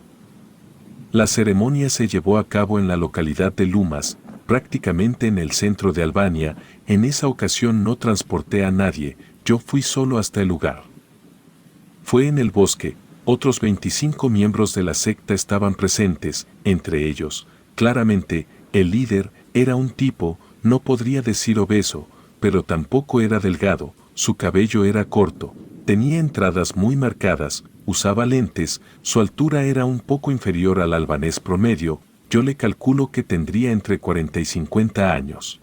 La ceremonia se llevó a cabo en la localidad de Lumas, prácticamente en el centro de Albania. En esa ocasión no transporté a nadie, yo fui solo hasta el lugar. Fue en el bosque. Otros 25 miembros de la secta estaban presentes, entre ellos, claramente, el líder era un tipo, no podría decir obeso, pero tampoco era delgado, su cabello era corto, tenía entradas muy marcadas, usaba lentes, su altura era un poco inferior al albanés promedio, yo le calculo que tendría entre 40 y 50 años.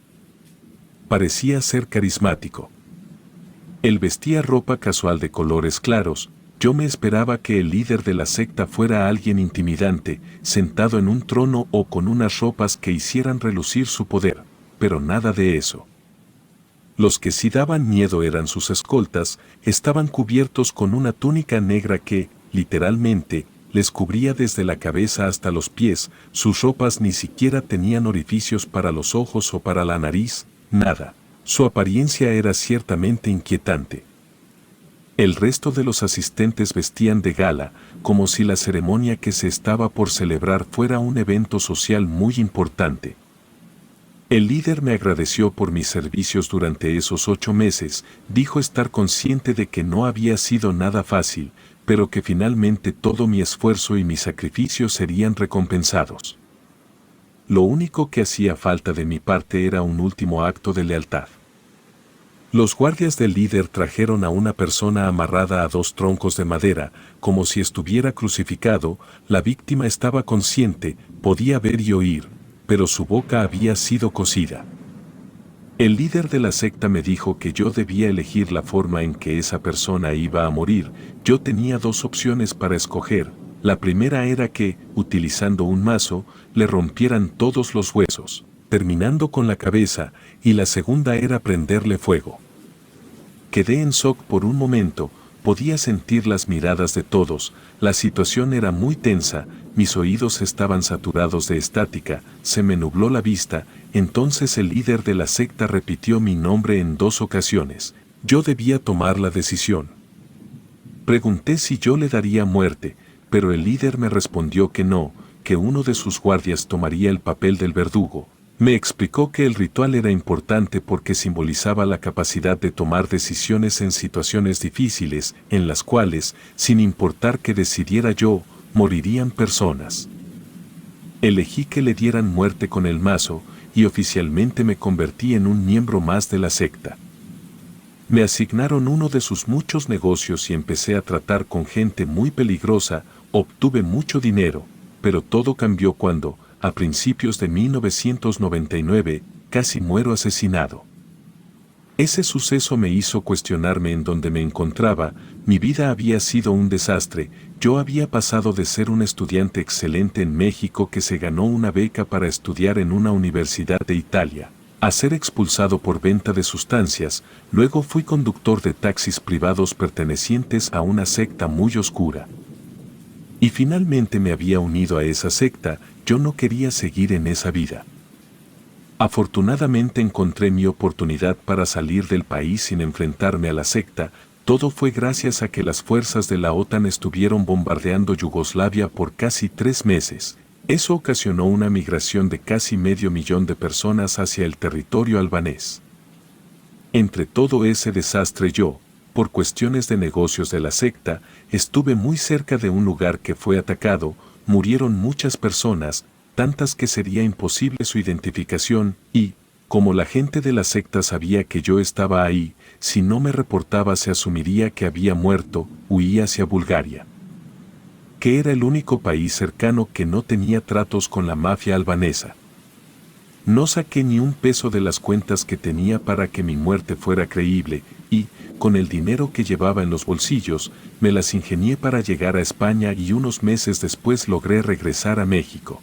Parecía ser carismático. Él vestía ropa casual de colores claros. Yo me esperaba que el líder de la secta fuera alguien intimidante, sentado en un trono o con unas ropas que hicieran relucir su poder, pero nada de eso. Los que sí daban miedo eran sus escoltas, estaban cubiertos con una túnica negra que, literalmente, les cubría desde la cabeza hasta los pies. Sus ropas ni siquiera tenían orificios para los ojos o para la nariz, nada. Su apariencia era ciertamente inquietante. El resto de los asistentes vestían de gala, como si la ceremonia que se estaba por celebrar fuera un evento social muy importante. El líder me agradeció por mis servicios durante esos 8 meses, dijo estar consciente de que no había sido nada fácil, pero que finalmente todo mi esfuerzo y mi sacrificio serían recompensados. Lo único que hacía falta de mi parte era un último acto de lealtad. Los guardias del líder trajeron a una persona amarrada a 2 troncos de madera, como si estuviera crucificado. La víctima estaba consciente, podía ver y oír, pero su boca había sido cosida. El líder de la secta me dijo que yo debía elegir la forma en que esa persona iba a morir. Yo tenía 2 opciones para escoger. La primera era que, utilizando un mazo, le rompieran todos los huesos, terminando con la cabeza, y la segunda era prenderle fuego. Quedé en shock por un momento. Podía sentir las miradas de todos, la situación era muy tensa, mis oídos estaban saturados de estática, se me nubló la vista. Entonces el líder de la secta repitió mi nombre en 2 ocasiones. Yo debía tomar la decisión. Pregunté si yo le daría muerte, pero el líder me respondió que no, que uno de sus guardias tomaría el papel del verdugo. Me explicó que el ritual era importante porque simbolizaba la capacidad de tomar decisiones en situaciones difíciles, en las cuales, sin importar que decidiera yo, morirían personas. Elegí que le dieran muerte con el mazo, y oficialmente me convertí en un miembro más de la secta. Me asignaron uno de sus muchos negocios y empecé a tratar con gente muy peligrosa. Obtuve mucho dinero, pero todo cambió cuando, a principios de 1999, casi muero asesinado. Ese suceso me hizo cuestionarme en dónde me encontraba. Mi vida había sido un desastre. Yo había pasado de ser un estudiante excelente en México que se ganó una beca para estudiar en una universidad de Italia, a ser expulsado por venta de sustancias. Luego fui conductor de taxis privados pertenecientes a una secta muy oscura. Y finalmente me había unido a esa secta. Yo no quería seguir en esa vida. Afortunadamente encontré mi oportunidad para salir del país sin enfrentarme a la secta. Todo fue gracias a que las fuerzas de la OTAN estuvieron bombardeando Yugoslavia por casi 3 meses. Eso ocasionó una migración de casi 500.000 de personas hacia el territorio albanés. Entre todo ese desastre yo, por cuestiones de negocios de la secta, estuve muy cerca de un lugar que fue atacado. Murieron muchas personas, tantas que sería imposible su identificación, y, como la gente de la secta sabía que yo estaba ahí, si no me reportaba se asumiría que había muerto. Huí hacia Bulgaria, que era el único país cercano que no tenía tratos con la mafia albanesa. No saqué ni un peso de las cuentas que tenía para que mi muerte fuera creíble, y, con el dinero que llevaba en los bolsillos, me las ingenié para llegar a España y unos meses después logré regresar a México.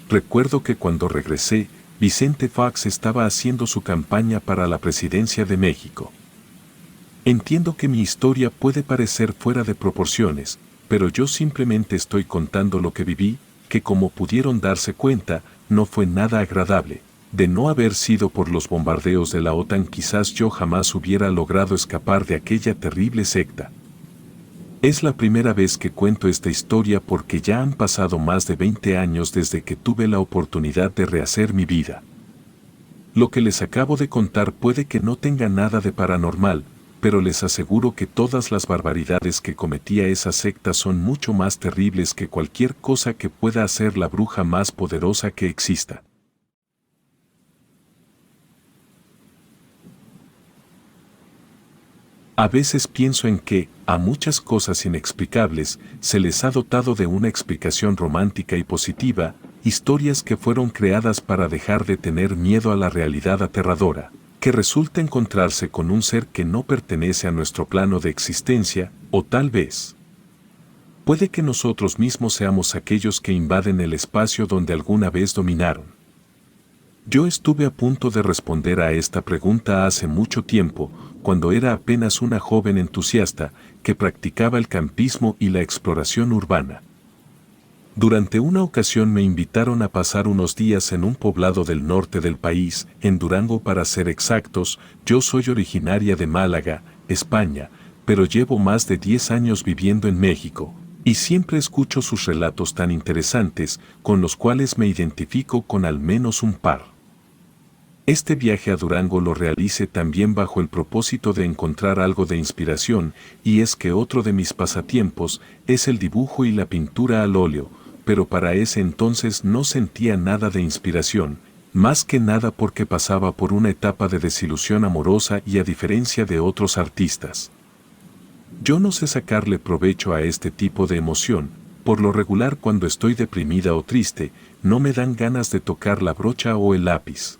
Recuerdo que cuando regresé, Vicente Fox estaba haciendo su campaña para la presidencia de México. Entiendo que mi historia puede parecer fuera de proporciones, pero yo simplemente estoy contando lo que viví, que como pudieron darse cuenta, no fue nada agradable. De no haber sido por los bombardeos de la OTAN, quizás yo jamás hubiera logrado escapar de aquella terrible secta. Es la primera vez que cuento esta historia porque ya han pasado más de 20 años desde que tuve la oportunidad de rehacer mi vida. Lo que les acabo de contar puede que no tenga nada de paranormal, pero les aseguro que todas las barbaridades que cometía esa secta son mucho más terribles que cualquier cosa que pueda hacer la bruja más poderosa que exista. A veces pienso en que, a muchas cosas inexplicables, se les ha dotado de una explicación romántica y positiva, historias que fueron creadas para dejar de tener miedo a la realidad aterradora, que resulta encontrarse con un ser que no pertenece a nuestro plano de existencia, o tal vez puede que nosotros mismos seamos aquellos que invaden el espacio donde alguna vez dominaron. Yo estuve a punto de responder a esta pregunta hace mucho tiempo, cuando era apenas una joven entusiasta que practicaba el campismo y la exploración urbana. Durante una ocasión me invitaron a pasar unos días en un poblado del norte del país, en Durango para ser exactos. Yo soy originaria de Málaga, España, pero llevo más de 10 años viviendo en México, y siempre escucho sus relatos tan interesantes, con los cuales me identifico con al menos un par. Este viaje a Durango lo realicé también bajo el propósito de encontrar algo de inspiración, y es que otro de mis pasatiempos es el dibujo y la pintura al óleo, pero para ese entonces no sentía nada de inspiración, más que nada porque pasaba por una etapa de desilusión amorosa y a diferencia de otros artistas. Yo no sé sacarle provecho a este tipo de emoción. Por lo regular cuando estoy deprimida o triste, no me dan ganas de tocar la brocha o el lápiz.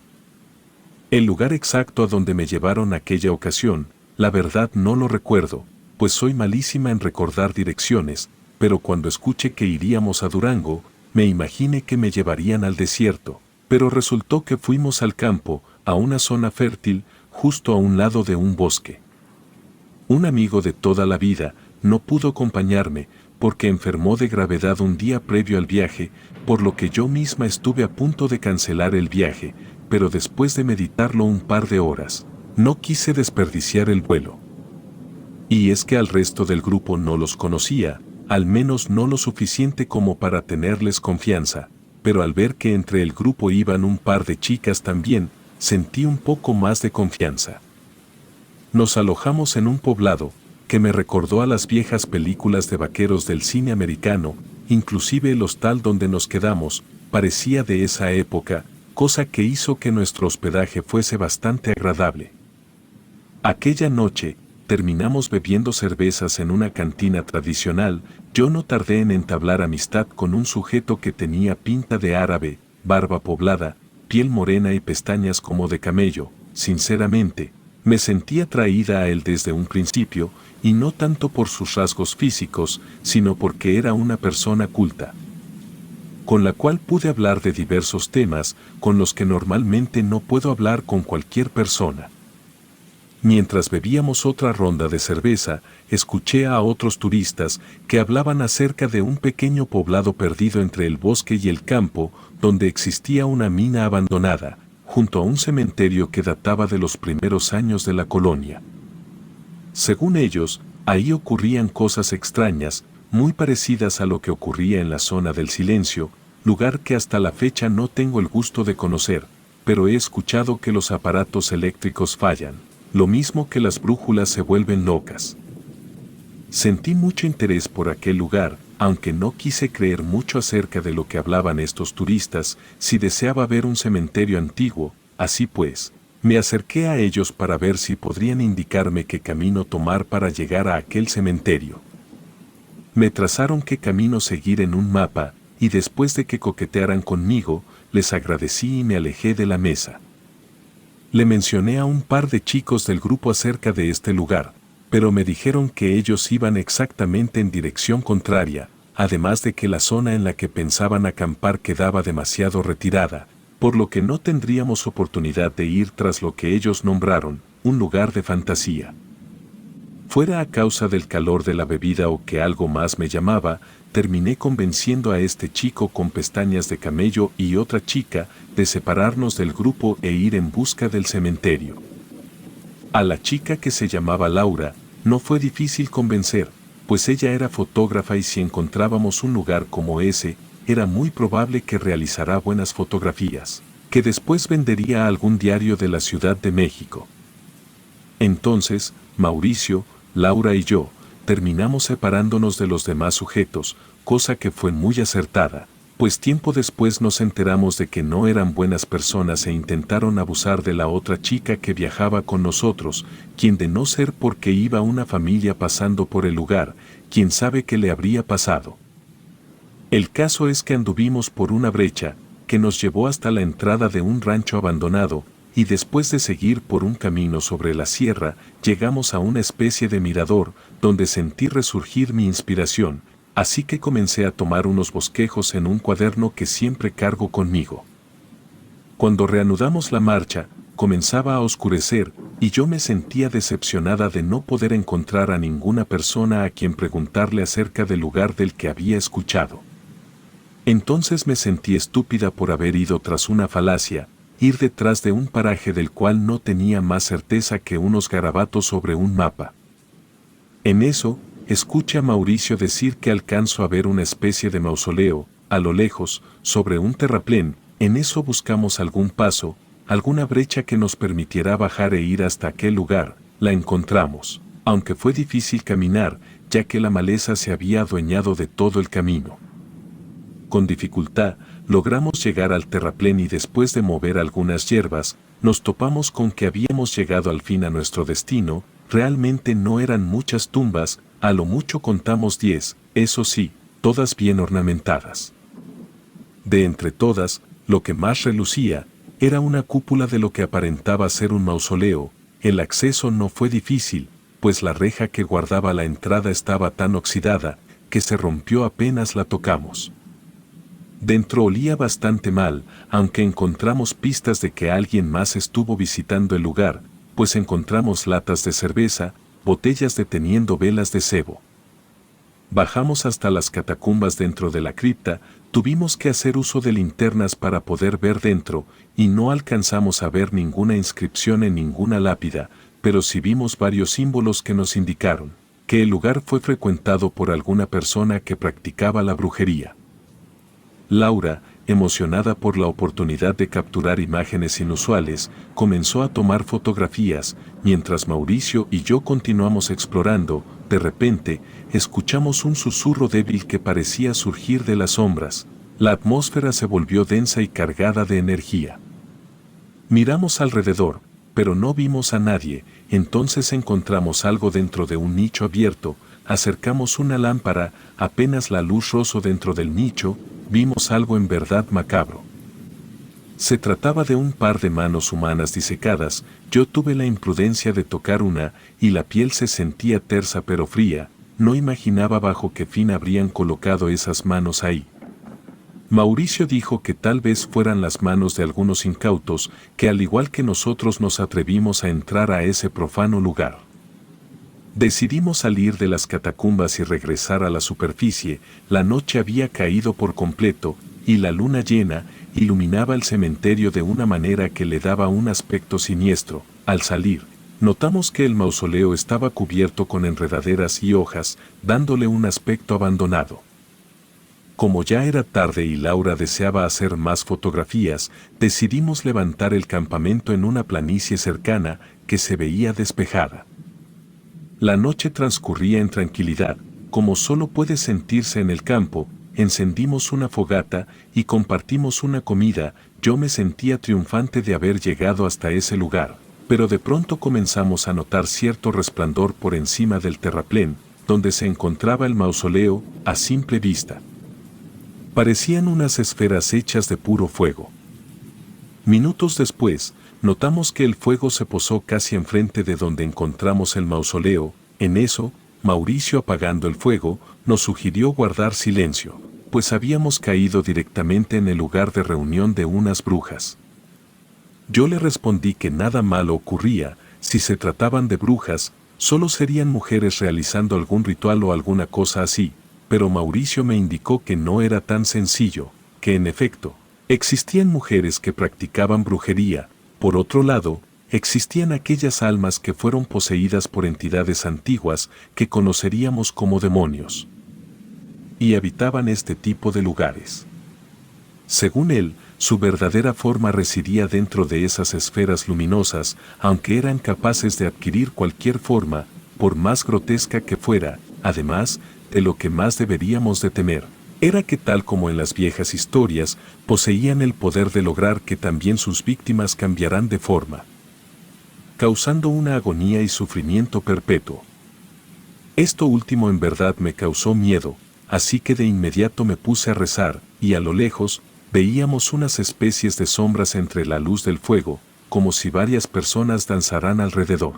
El lugar exacto a donde me llevaron aquella ocasión, la verdad no lo recuerdo, pues soy malísima en recordar direcciones, pero cuando escuché que iríamos a Durango, me imaginé que me llevarían al desierto, pero resultó que fuimos al campo, a una zona fértil, justo a un lado de un bosque. Un amigo de toda la vida no pudo acompañarme, porque enfermó de gravedad un día previo al viaje, por lo que yo misma estuve a punto de cancelar el viaje, pero después de meditarlo un par de horas, no quise desperdiciar el vuelo. Y es que al resto del grupo no los conocía, al menos no lo suficiente como para tenerles confianza, pero al ver que entre el grupo iban un par de chicas también, sentí un poco más de confianza. Nos alojamos en un poblado, que me recordó a las viejas películas de vaqueros del cine americano, inclusive el hostal donde nos quedamos, parecía de esa época, cosa que hizo que nuestro hospedaje fuese bastante agradable. Aquella noche, terminamos bebiendo cervezas en una cantina tradicional. Yo no tardé en entablar amistad con un sujeto que tenía pinta de árabe, barba poblada, piel morena y pestañas como de camello. Sinceramente, Me sentí atraída a él desde un principio, y no tanto por sus rasgos físicos, sino porque era una persona culta, con la cual pude hablar de diversos temas con los que normalmente no puedo hablar con cualquier persona. Mientras bebíamos otra ronda de cerveza, escuché a otros turistas que hablaban acerca de un pequeño poblado perdido entre el bosque y el campo, donde existía una mina abandonada, junto a un cementerio que databa de los primeros años de la colonia. Según ellos, ahí ocurrían cosas extrañas, muy parecidas a lo que ocurría en la zona del silencio, lugar que hasta la fecha no tengo el gusto de conocer, pero he escuchado que los aparatos eléctricos fallan, lo mismo que las brújulas se vuelven locas. Sentí mucho interés por aquel lugar, aunque no quise creer mucho acerca de lo que hablaban estos turistas, si deseaba ver un cementerio antiguo. Así pues, me acerqué a ellos para ver si podrían indicarme qué camino tomar para llegar a aquel cementerio. Me trazaron qué camino seguir en un mapa, y después de que coquetearan conmigo, les agradecí y me alejé de la mesa. Le mencioné a un par de chicos del grupo acerca de este lugar, pero me dijeron que ellos iban exactamente en dirección contraria, además de que la zona en la que pensaban acampar quedaba demasiado retirada, por lo que no tendríamos oportunidad de ir tras lo que ellos nombraron, un lugar de fantasía. Fuera a causa del calor de la bebida o que algo más me llamaba, terminé convenciendo a este chico con pestañas de camello y otra chica de separarnos del grupo e ir en busca del cementerio. A la chica, que se llamaba Laura, no fue difícil convencer, pues ella era fotógrafa y si encontrábamos un lugar como ese, era muy probable que realizara buenas fotografías, que después vendería a algún diario de la Ciudad de México. Entonces, Mauricio, Laura y yo, terminamos separándonos de los demás sujetos, cosa que fue muy acertada, pues tiempo después nos enteramos de que no eran buenas personas e intentaron abusar de la otra chica que viajaba con nosotros, quien de no ser porque iba una familia pasando por el lugar, quién sabe qué le habría pasado. El caso es que anduvimos por una brecha, que nos llevó hasta la entrada de un rancho abandonado, y después de seguir por un camino sobre la sierra, llegamos a una especie de mirador, donde sentí resurgir mi inspiración, así que comencé a tomar unos bosquejos en un cuaderno que siempre cargo conmigo. Cuando reanudamos la marcha, comenzaba a oscurecer, y yo me sentía decepcionada de no poder encontrar a ninguna persona a quien preguntarle acerca del lugar del que había escuchado. Entonces me sentí estúpida por haber ido tras una falacia, ir detrás de un paraje del cual no tenía más certeza que unos garabatos sobre un mapa. En eso, escuché a Mauricio decir que alcanzo a ver una especie de mausoleo, a lo lejos, sobre un terraplén. En eso buscamos algún paso, alguna brecha que nos permitiera bajar e ir hasta aquel lugar. La encontramos, aunque fue difícil caminar, ya que la maleza se había adueñado de todo el camino. Con dificultad, logramos llegar al terraplén y después de mover algunas hierbas, nos topamos con que habíamos llegado al fin a nuestro destino. Realmente no eran muchas tumbas, a lo mucho contamos 10, eso sí, todas bien ornamentadas. De entre todas, lo que más relucía, era una cúpula de lo que aparentaba ser un mausoleo. El acceso no fue difícil, pues la reja que guardaba la entrada estaba tan oxidada, que se rompió apenas la tocamos. Dentro olía bastante mal, aunque encontramos pistas de que alguien más estuvo visitando el lugar, pues encontramos latas de cerveza, botellas deteniendo velas de cebo. Bajamos hasta las catacumbas dentro de la cripta, tuvimos que hacer uso de linternas para poder ver dentro, y no alcanzamos a ver ninguna inscripción en ninguna lápida, pero sí vimos varios símbolos que nos indicaron que el lugar fue frecuentado por alguna persona que practicaba la brujería. Laura, emocionada por la oportunidad de capturar imágenes inusuales, comenzó a tomar fotografías, mientras Mauricio y yo continuamos explorando. De repente, escuchamos un susurro débil que parecía surgir de las sombras. La atmósfera se volvió densa y cargada de energía. Miramos alrededor, pero no vimos a nadie. Entonces encontramos algo dentro de un nicho abierto. Acercamos una lámpara, apenas la luz rozó dentro del nicho, vimos algo en verdad macabro. Se trataba de un par de manos humanas disecadas. Yo tuve la imprudencia de tocar una, y la piel se sentía tersa pero fría. No imaginaba bajo qué fin habrían colocado esas manos ahí. Mauricio dijo que tal vez fueran las manos de algunos incautos, que al igual que nosotros nos atrevimos a entrar a ese profano lugar. Decidimos salir de las catacumbas y regresar a la superficie. La noche había caído por completo, y la luna llena iluminaba el cementerio de una manera que le daba un aspecto siniestro. Al salir, notamos que el mausoleo estaba cubierto con enredaderas y hojas, dándole un aspecto abandonado. Como ya era tarde y Laura deseaba hacer más fotografías, decidimos levantar el campamento en una planicie cercana que se veía despejada. La noche transcurría en tranquilidad, como solo puede sentirse en el campo. Encendimos una fogata y compartimos una comida. Yo me sentía triunfante de haber llegado hasta ese lugar, pero de pronto comenzamos a notar cierto resplandor por encima del terraplén, donde se encontraba el mausoleo. A simple vista parecían unas esferas hechas de puro fuego. Minutos después, notamos que el fuego se posó casi enfrente de donde encontramos el mausoleo. En eso, Mauricio, apagando el fuego, nos sugirió guardar silencio, pues habíamos caído directamente en el lugar de reunión de unas brujas. Yo le respondí que nada malo ocurría. Si se trataban de brujas, solo serían mujeres realizando algún ritual o alguna cosa así, pero Mauricio me indicó que no era tan sencillo, que en efecto, existían mujeres que practicaban brujería. Por otro lado, existían aquellas almas que fueron poseídas por entidades antiguas que conoceríamos como demonios, y habitaban este tipo de lugares. Según él, su verdadera forma residía dentro de esas esferas luminosas, aunque eran capaces de adquirir cualquier forma, por más grotesca que fuera. Además, de lo que más deberíamos de temer, era que tal como en las viejas historias, poseían el poder de lograr que también sus víctimas cambiaran de forma, causando una agonía y sufrimiento perpetuo. Esto último en verdad me causó miedo, así que de inmediato me puse a rezar, y a lo lejos, veíamos unas especies de sombras entre la luz del fuego, como si varias personas danzaran alrededor.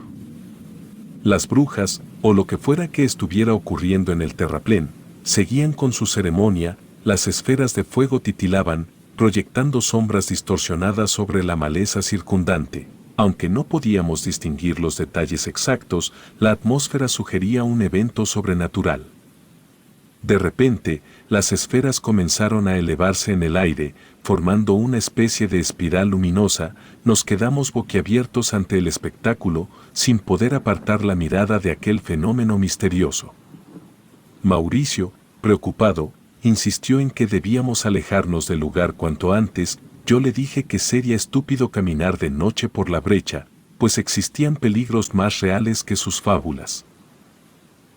Las brujas, o lo que fuera que estuviera ocurriendo en el terraplén, seguían con su ceremonia. Las esferas de fuego titilaban, proyectando sombras distorsionadas sobre la maleza circundante. Aunque no podíamos distinguir los detalles exactos, la atmósfera sugería un evento sobrenatural. De repente, las esferas comenzaron a elevarse en el aire, formando una especie de espiral luminosa. Nos quedamos boquiabiertos ante el espectáculo, sin poder apartar la mirada de aquel fenómeno misterioso. Mauricio, preocupado, insistió en que debíamos alejarnos del lugar cuanto antes. Yo le dije que sería estúpido caminar de noche por la brecha, pues existían peligros más reales que sus fábulas.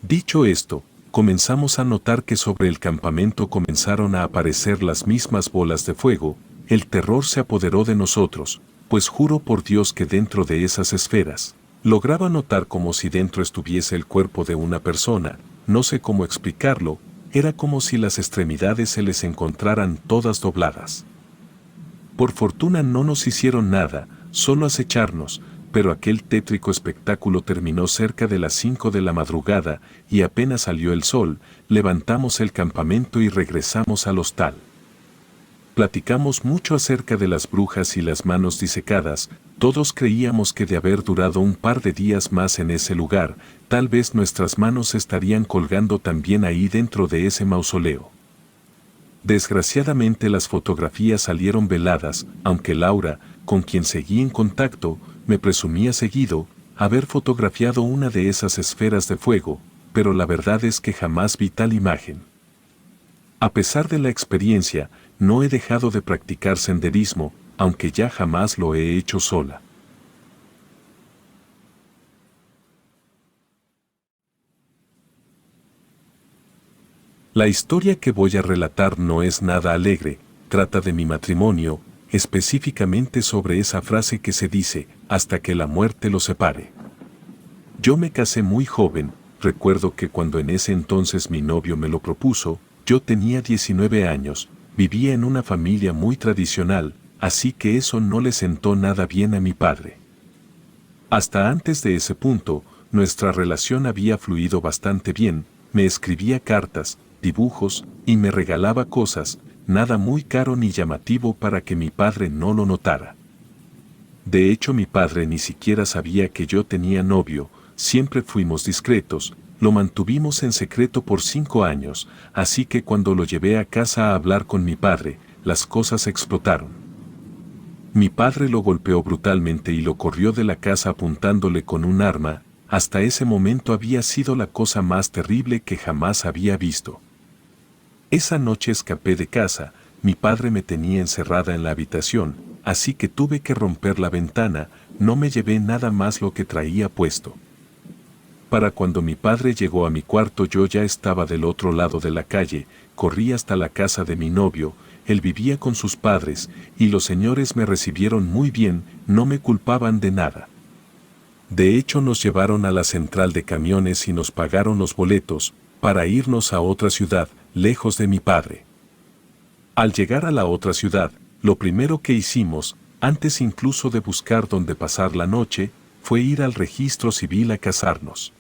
Dicho esto, comenzamos a notar que sobre el campamento comenzaron a aparecer las mismas bolas de fuego. El terror se apoderó de nosotros, pues juro por Dios que dentro de esas esferas, lograba notar como si dentro estuviese el cuerpo de una persona. No sé cómo explicarlo, era como si las extremidades se les encontraran todas dobladas. Por fortuna no nos hicieron nada, solo acecharnos, pero aquel tétrico espectáculo terminó cerca de las 5 de la madrugada, y apenas salió el sol, levantamos el campamento y regresamos al hostal. Platicamos mucho acerca de las brujas y las manos disecadas. Todos creíamos que de haber durado un par de días más en ese lugar, tal vez nuestras manos estarían colgando también ahí dentro de ese mausoleo. Desgraciadamente las fotografías salieron veladas, aunque Laura, con quien seguí en contacto, me presumía seguido haber fotografiado una de esas esferas de fuego, pero la verdad es que jamás vi tal imagen. A pesar de la experiencia, no he dejado de practicar senderismo, aunque ya jamás lo he hecho sola. La historia que voy a relatar no es nada alegre, trata de mi matrimonio, específicamente sobre esa frase que se dice, hasta que la muerte los separe. Yo me casé muy joven. Recuerdo que cuando en ese entonces mi novio me lo propuso, yo tenía 19 años, vivía en una familia muy tradicional, así que eso no le sentó nada bien a mi padre. Hasta antes de ese punto, nuestra relación había fluido bastante bien, me escribía cartas, dibujos, y me regalaba cosas, nada muy caro ni llamativo para que mi padre no lo notara. De hecho, mi padre ni siquiera sabía que yo tenía novio, siempre fuimos discretos, lo mantuvimos en secreto por 5 años, así que cuando lo llevé a casa a hablar con mi padre, las cosas explotaron. Mi padre lo golpeó brutalmente y lo corrió de la casa apuntándole con un arma. Hasta ese momento había sido la cosa más terrible que jamás había visto. Esa noche escapé de casa, mi padre me tenía encerrada en la habitación, así que tuve que romper la ventana, no me llevé nada más lo que traía puesto. Para cuando mi padre llegó a mi cuarto yo ya estaba del otro lado de la calle, corrí hasta la casa de mi novio, él vivía con sus padres, y los señores me recibieron muy bien, no me culpaban de nada. De hecho nos llevaron a la central de camiones y nos pagaron los boletos, para irnos a otra ciudad, lejos de mi padre. Al llegar a la otra ciudad, lo primero que hicimos, antes incluso de buscar dónde pasar la noche, fue ir al registro civil a casarnos.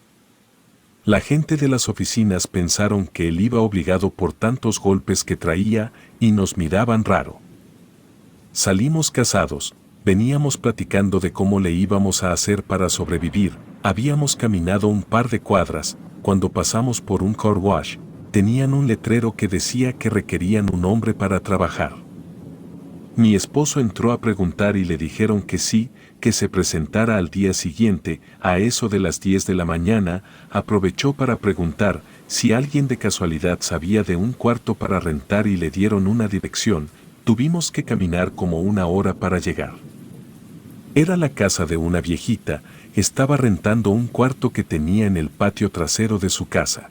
La gente de las oficinas pensaron que él iba obligado por tantos golpes que traía y nos miraban raro. Salimos casados, veníamos platicando de cómo le íbamos a hacer para sobrevivir, habíamos caminado un par de cuadras, cuando pasamos por un car wash, tenían un letrero que decía que requerían un hombre para trabajar. Mi esposo entró a preguntar y le dijeron que sí, que se presentara al día siguiente, a eso de las 10 de la mañana, aprovechó para preguntar si alguien de casualidad sabía de un cuarto para rentar y le dieron una dirección, tuvimos que caminar como 1 hora para llegar. Era la casa de una viejita, estaba rentando un cuarto que tenía en el patio trasero de su casa.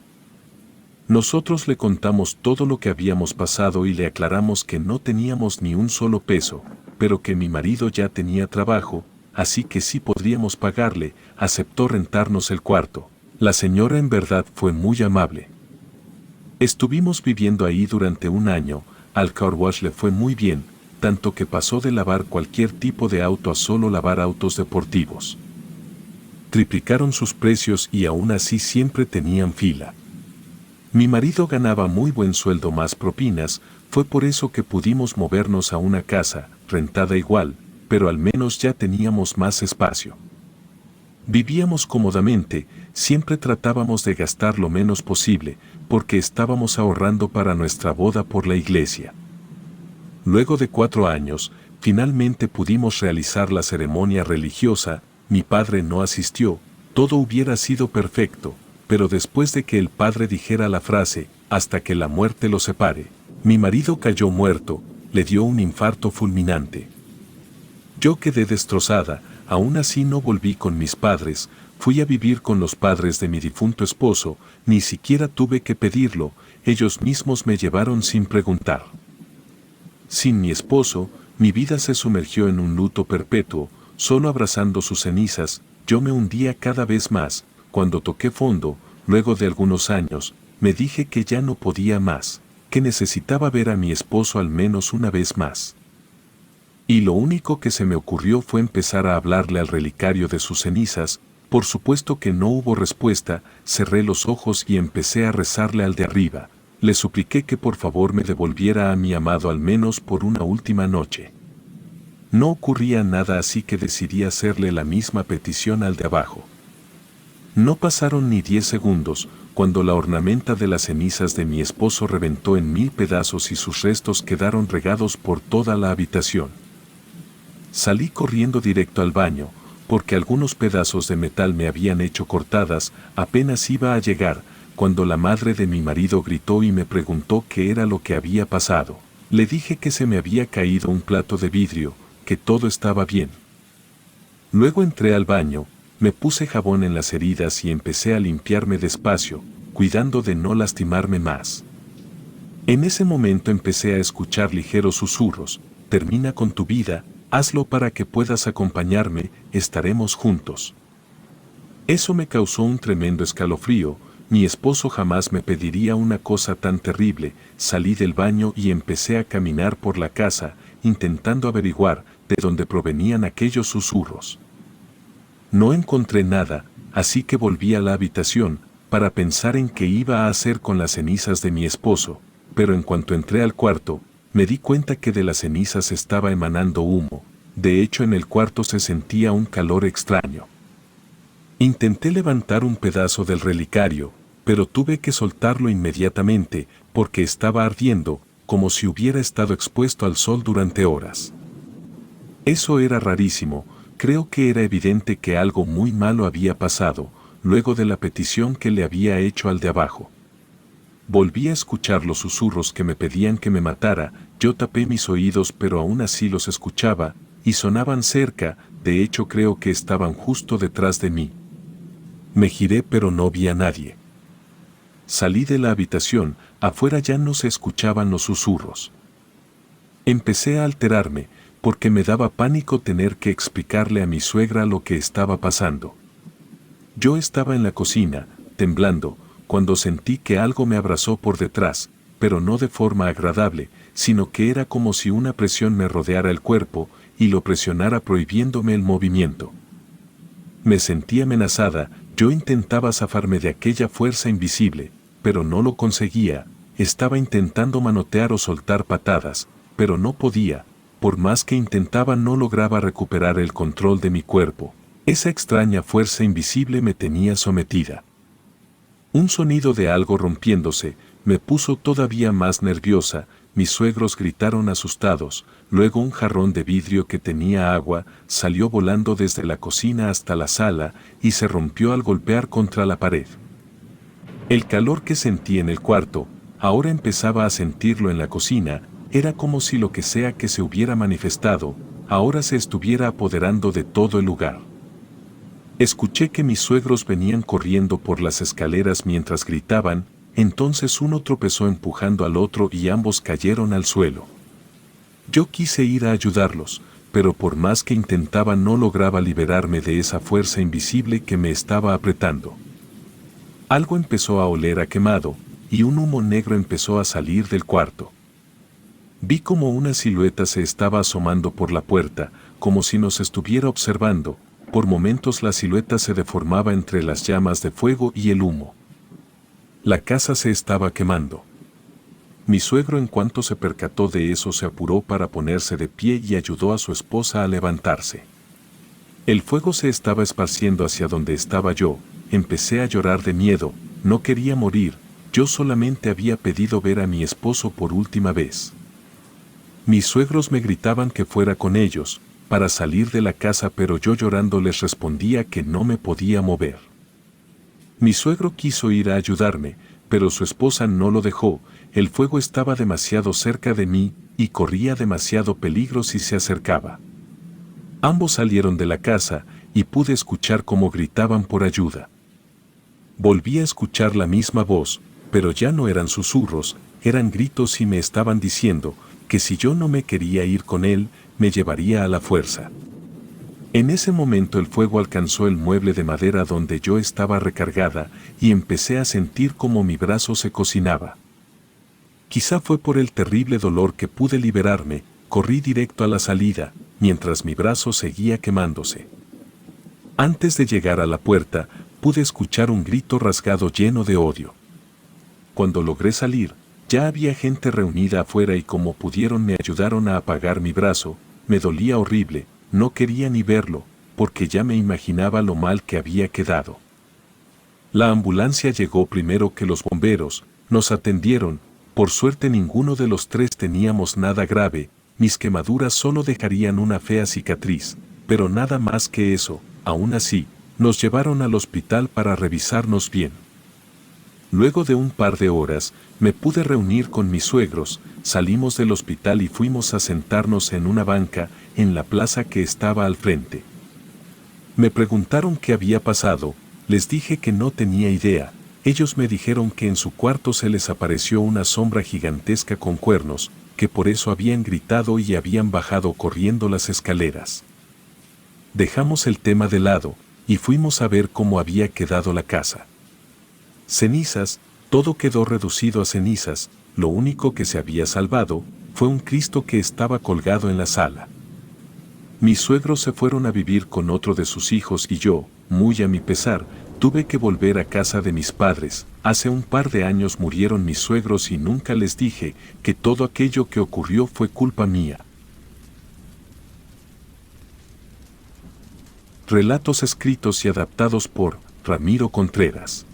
Nosotros le contamos todo lo que habíamos pasado y le aclaramos que no teníamos ni un solo peso, pero que mi marido ya tenía trabajo, así que sí podríamos pagarle, aceptó rentarnos el cuarto. La señora en verdad fue muy amable. Estuvimos viviendo ahí durante 1 año, al car wash le fue muy bien, tanto que pasó de lavar cualquier tipo de auto a solo lavar autos deportivos. Triplicaron sus precios y aún así siempre tenían fila. Mi marido ganaba muy buen sueldo más propinas, fue por eso que pudimos movernos a una casa, rentada igual, pero al menos ya teníamos más espacio. Vivíamos cómodamente, siempre tratábamos de gastar lo menos posible, porque estábamos ahorrando para nuestra boda por la iglesia. Luego de 4 años, finalmente pudimos realizar la ceremonia religiosa, mi padre no asistió, todo hubiera sido perfecto, pero después de que el padre dijera la frase, hasta que la muerte lo separe, mi marido cayó muerto, le dio un infarto fulminante. Yo quedé destrozada, aún así no volví con mis padres, fui a vivir con los padres de mi difunto esposo, ni siquiera tuve que pedirlo, ellos mismos me llevaron sin preguntar. Sin mi esposo, mi vida se sumergió en un luto perpetuo, solo abrazando sus cenizas, yo me hundía cada vez más. Cuando toqué fondo, luego de algunos años, me dije que ya no podía más, que necesitaba ver a mi esposo al menos una vez más. Y lo único que se me ocurrió fue empezar a hablarle al relicario de sus cenizas, por supuesto que no hubo respuesta, cerré los ojos y empecé a rezarle al de arriba, le supliqué que por favor me devolviera a mi amado al menos por una última noche. No ocurría nada así que decidí hacerle la misma petición al de abajo. No pasaron ni 10 segundos, cuando la ornamenta de las cenizas de mi esposo reventó en 1000 pedazos y sus restos quedaron regados por toda la habitación. Salí corriendo directo al baño, porque algunos pedazos de metal me habían hecho cortadas, apenas iba a llegar, cuando la madre de mi marido gritó y me preguntó qué era lo que había pasado. Le dije que se me había caído un plato de vidrio, que todo estaba bien. Luego entré al baño, me puse jabón en las heridas y empecé a limpiarme despacio, cuidando de no lastimarme más. En ese momento empecé a escuchar ligeros susurros, termina con tu vida, hazlo para que puedas acompañarme, estaremos juntos. Eso me causó un tremendo escalofrío, mi esposo jamás me pediría una cosa tan terrible, salí del baño y empecé a caminar por la casa, intentando averiguar de dónde provenían aquellos susurros. No encontré nada, así que volví a la habitación, para pensar en qué iba a hacer con las cenizas de mi esposo, pero en cuanto entré al cuarto, me di cuenta que de las cenizas estaba emanando humo. De hecho, en el cuarto se sentía un calor extraño. Intenté levantar un pedazo del relicario, pero tuve que soltarlo inmediatamente, porque estaba ardiendo, como si hubiera estado expuesto al sol durante horas. Eso era rarísimo, creo que era evidente que algo muy malo había pasado, luego de la petición que le había hecho al de abajo. Volví a escuchar los susurros que me pedían que me matara, yo tapé mis oídos pero aún así los escuchaba, y sonaban cerca, de hecho creo que estaban justo detrás de mí. Me giré pero no vi a nadie. Salí de la habitación, afuera ya no se escuchaban los susurros. Empecé a alterarme, porque me daba pánico tener que explicarle a mi suegra lo que estaba pasando. Yo estaba en la cocina, temblando, cuando sentí que algo me abrazó por detrás, pero no de forma agradable, sino que era como si una presión me rodeara el cuerpo y lo presionara prohibiéndome el movimiento. Me sentí amenazada, yo intentaba zafarme de aquella fuerza invisible, pero no lo conseguía, estaba intentando manotear o soltar patadas, pero no podía, por más que intentaba no lograba recuperar el control de mi cuerpo, esa extraña fuerza invisible me tenía sometida. Un sonido de algo rompiéndose me puso todavía más nerviosa, mis suegros gritaron asustados, luego un jarrón de vidrio que tenía agua salió volando desde la cocina hasta la sala y se rompió al golpear contra la pared. El calor que sentí en el cuarto, ahora empezaba a sentirlo en la cocina, era como si lo que sea que se hubiera manifestado, ahora se estuviera apoderando de todo el lugar. Escuché que mis suegros venían corriendo por las escaleras mientras gritaban, entonces uno tropezó empujando al otro y ambos cayeron al suelo. Yo quise ir a ayudarlos, pero por más que intentaba no lograba liberarme de esa fuerza invisible que me estaba apretando. Algo empezó a oler a quemado, y un humo negro empezó a salir del cuarto. Vi como una silueta se estaba asomando por la puerta, como si nos estuviera observando. Por momentos la silueta se deformaba entre las llamas de fuego y el humo. La casa se estaba quemando. Mi suegro, en cuanto se percató de eso, se apuró para ponerse de pie y ayudó a su esposa a levantarse. El fuego se estaba esparciendo hacia donde estaba yo, empecé a llorar de miedo, no quería morir, yo solamente había pedido ver a mi esposo por última vez. Mis suegros me gritaban que fuera con ellos, para salir de la casa, pero yo llorando les respondía que no me podía mover. Mi suegro quiso ir a ayudarme, pero su esposa no lo dejó, el fuego estaba demasiado cerca de mí y corría demasiado peligro si se acercaba. Ambos salieron de la casa y pude escuchar cómo gritaban por ayuda. Volví a escuchar la misma voz, pero ya no eran susurros, eran gritos y me estaban diciendo que si yo no me quería ir con él, me llevaría a la fuerza. En ese momento el fuego alcanzó el mueble de madera donde yo estaba recargada y empecé a sentir como mi brazo se cocinaba. Quizá fue por el terrible dolor que pude liberarme, corrí directo a la salida, mientras mi brazo seguía quemándose. Antes de llegar a la puerta, pude escuchar un grito rasgado lleno de odio. Cuando logré salir, ya había gente reunida afuera y como pudieron me ayudaron a apagar mi brazo, me dolía horrible, no quería ni verlo, porque ya me imaginaba lo mal que había quedado. La ambulancia llegó primero que los bomberos, nos atendieron, por suerte ninguno de los tres teníamos nada grave, mis quemaduras solo dejarían una fea cicatriz, pero nada más que eso, aún así, nos llevaron al hospital para revisarnos bien. Luego de un par de horas, me pude reunir con mis suegros, salimos del hospital y fuimos a sentarnos en una banca en la plaza que estaba al frente. Me preguntaron qué había pasado, les dije que no tenía idea, ellos me dijeron que en su cuarto se les apareció una sombra gigantesca con cuernos, que por eso habían gritado y habían bajado corriendo las escaleras. Dejamos el tema de lado, y fuimos a ver cómo había quedado la casa. Cenizas, todo quedó reducido a cenizas, lo único que se había salvado fue un Cristo que estaba colgado en la sala. Mis suegros se fueron a vivir con otro de sus hijos y yo, muy a mi pesar, tuve que volver a casa de mis padres. Hace un par de años murieron mis suegros y nunca les dije que todo aquello que ocurrió fue culpa mía. Relatos escritos y adaptados por Ramiro Contreras.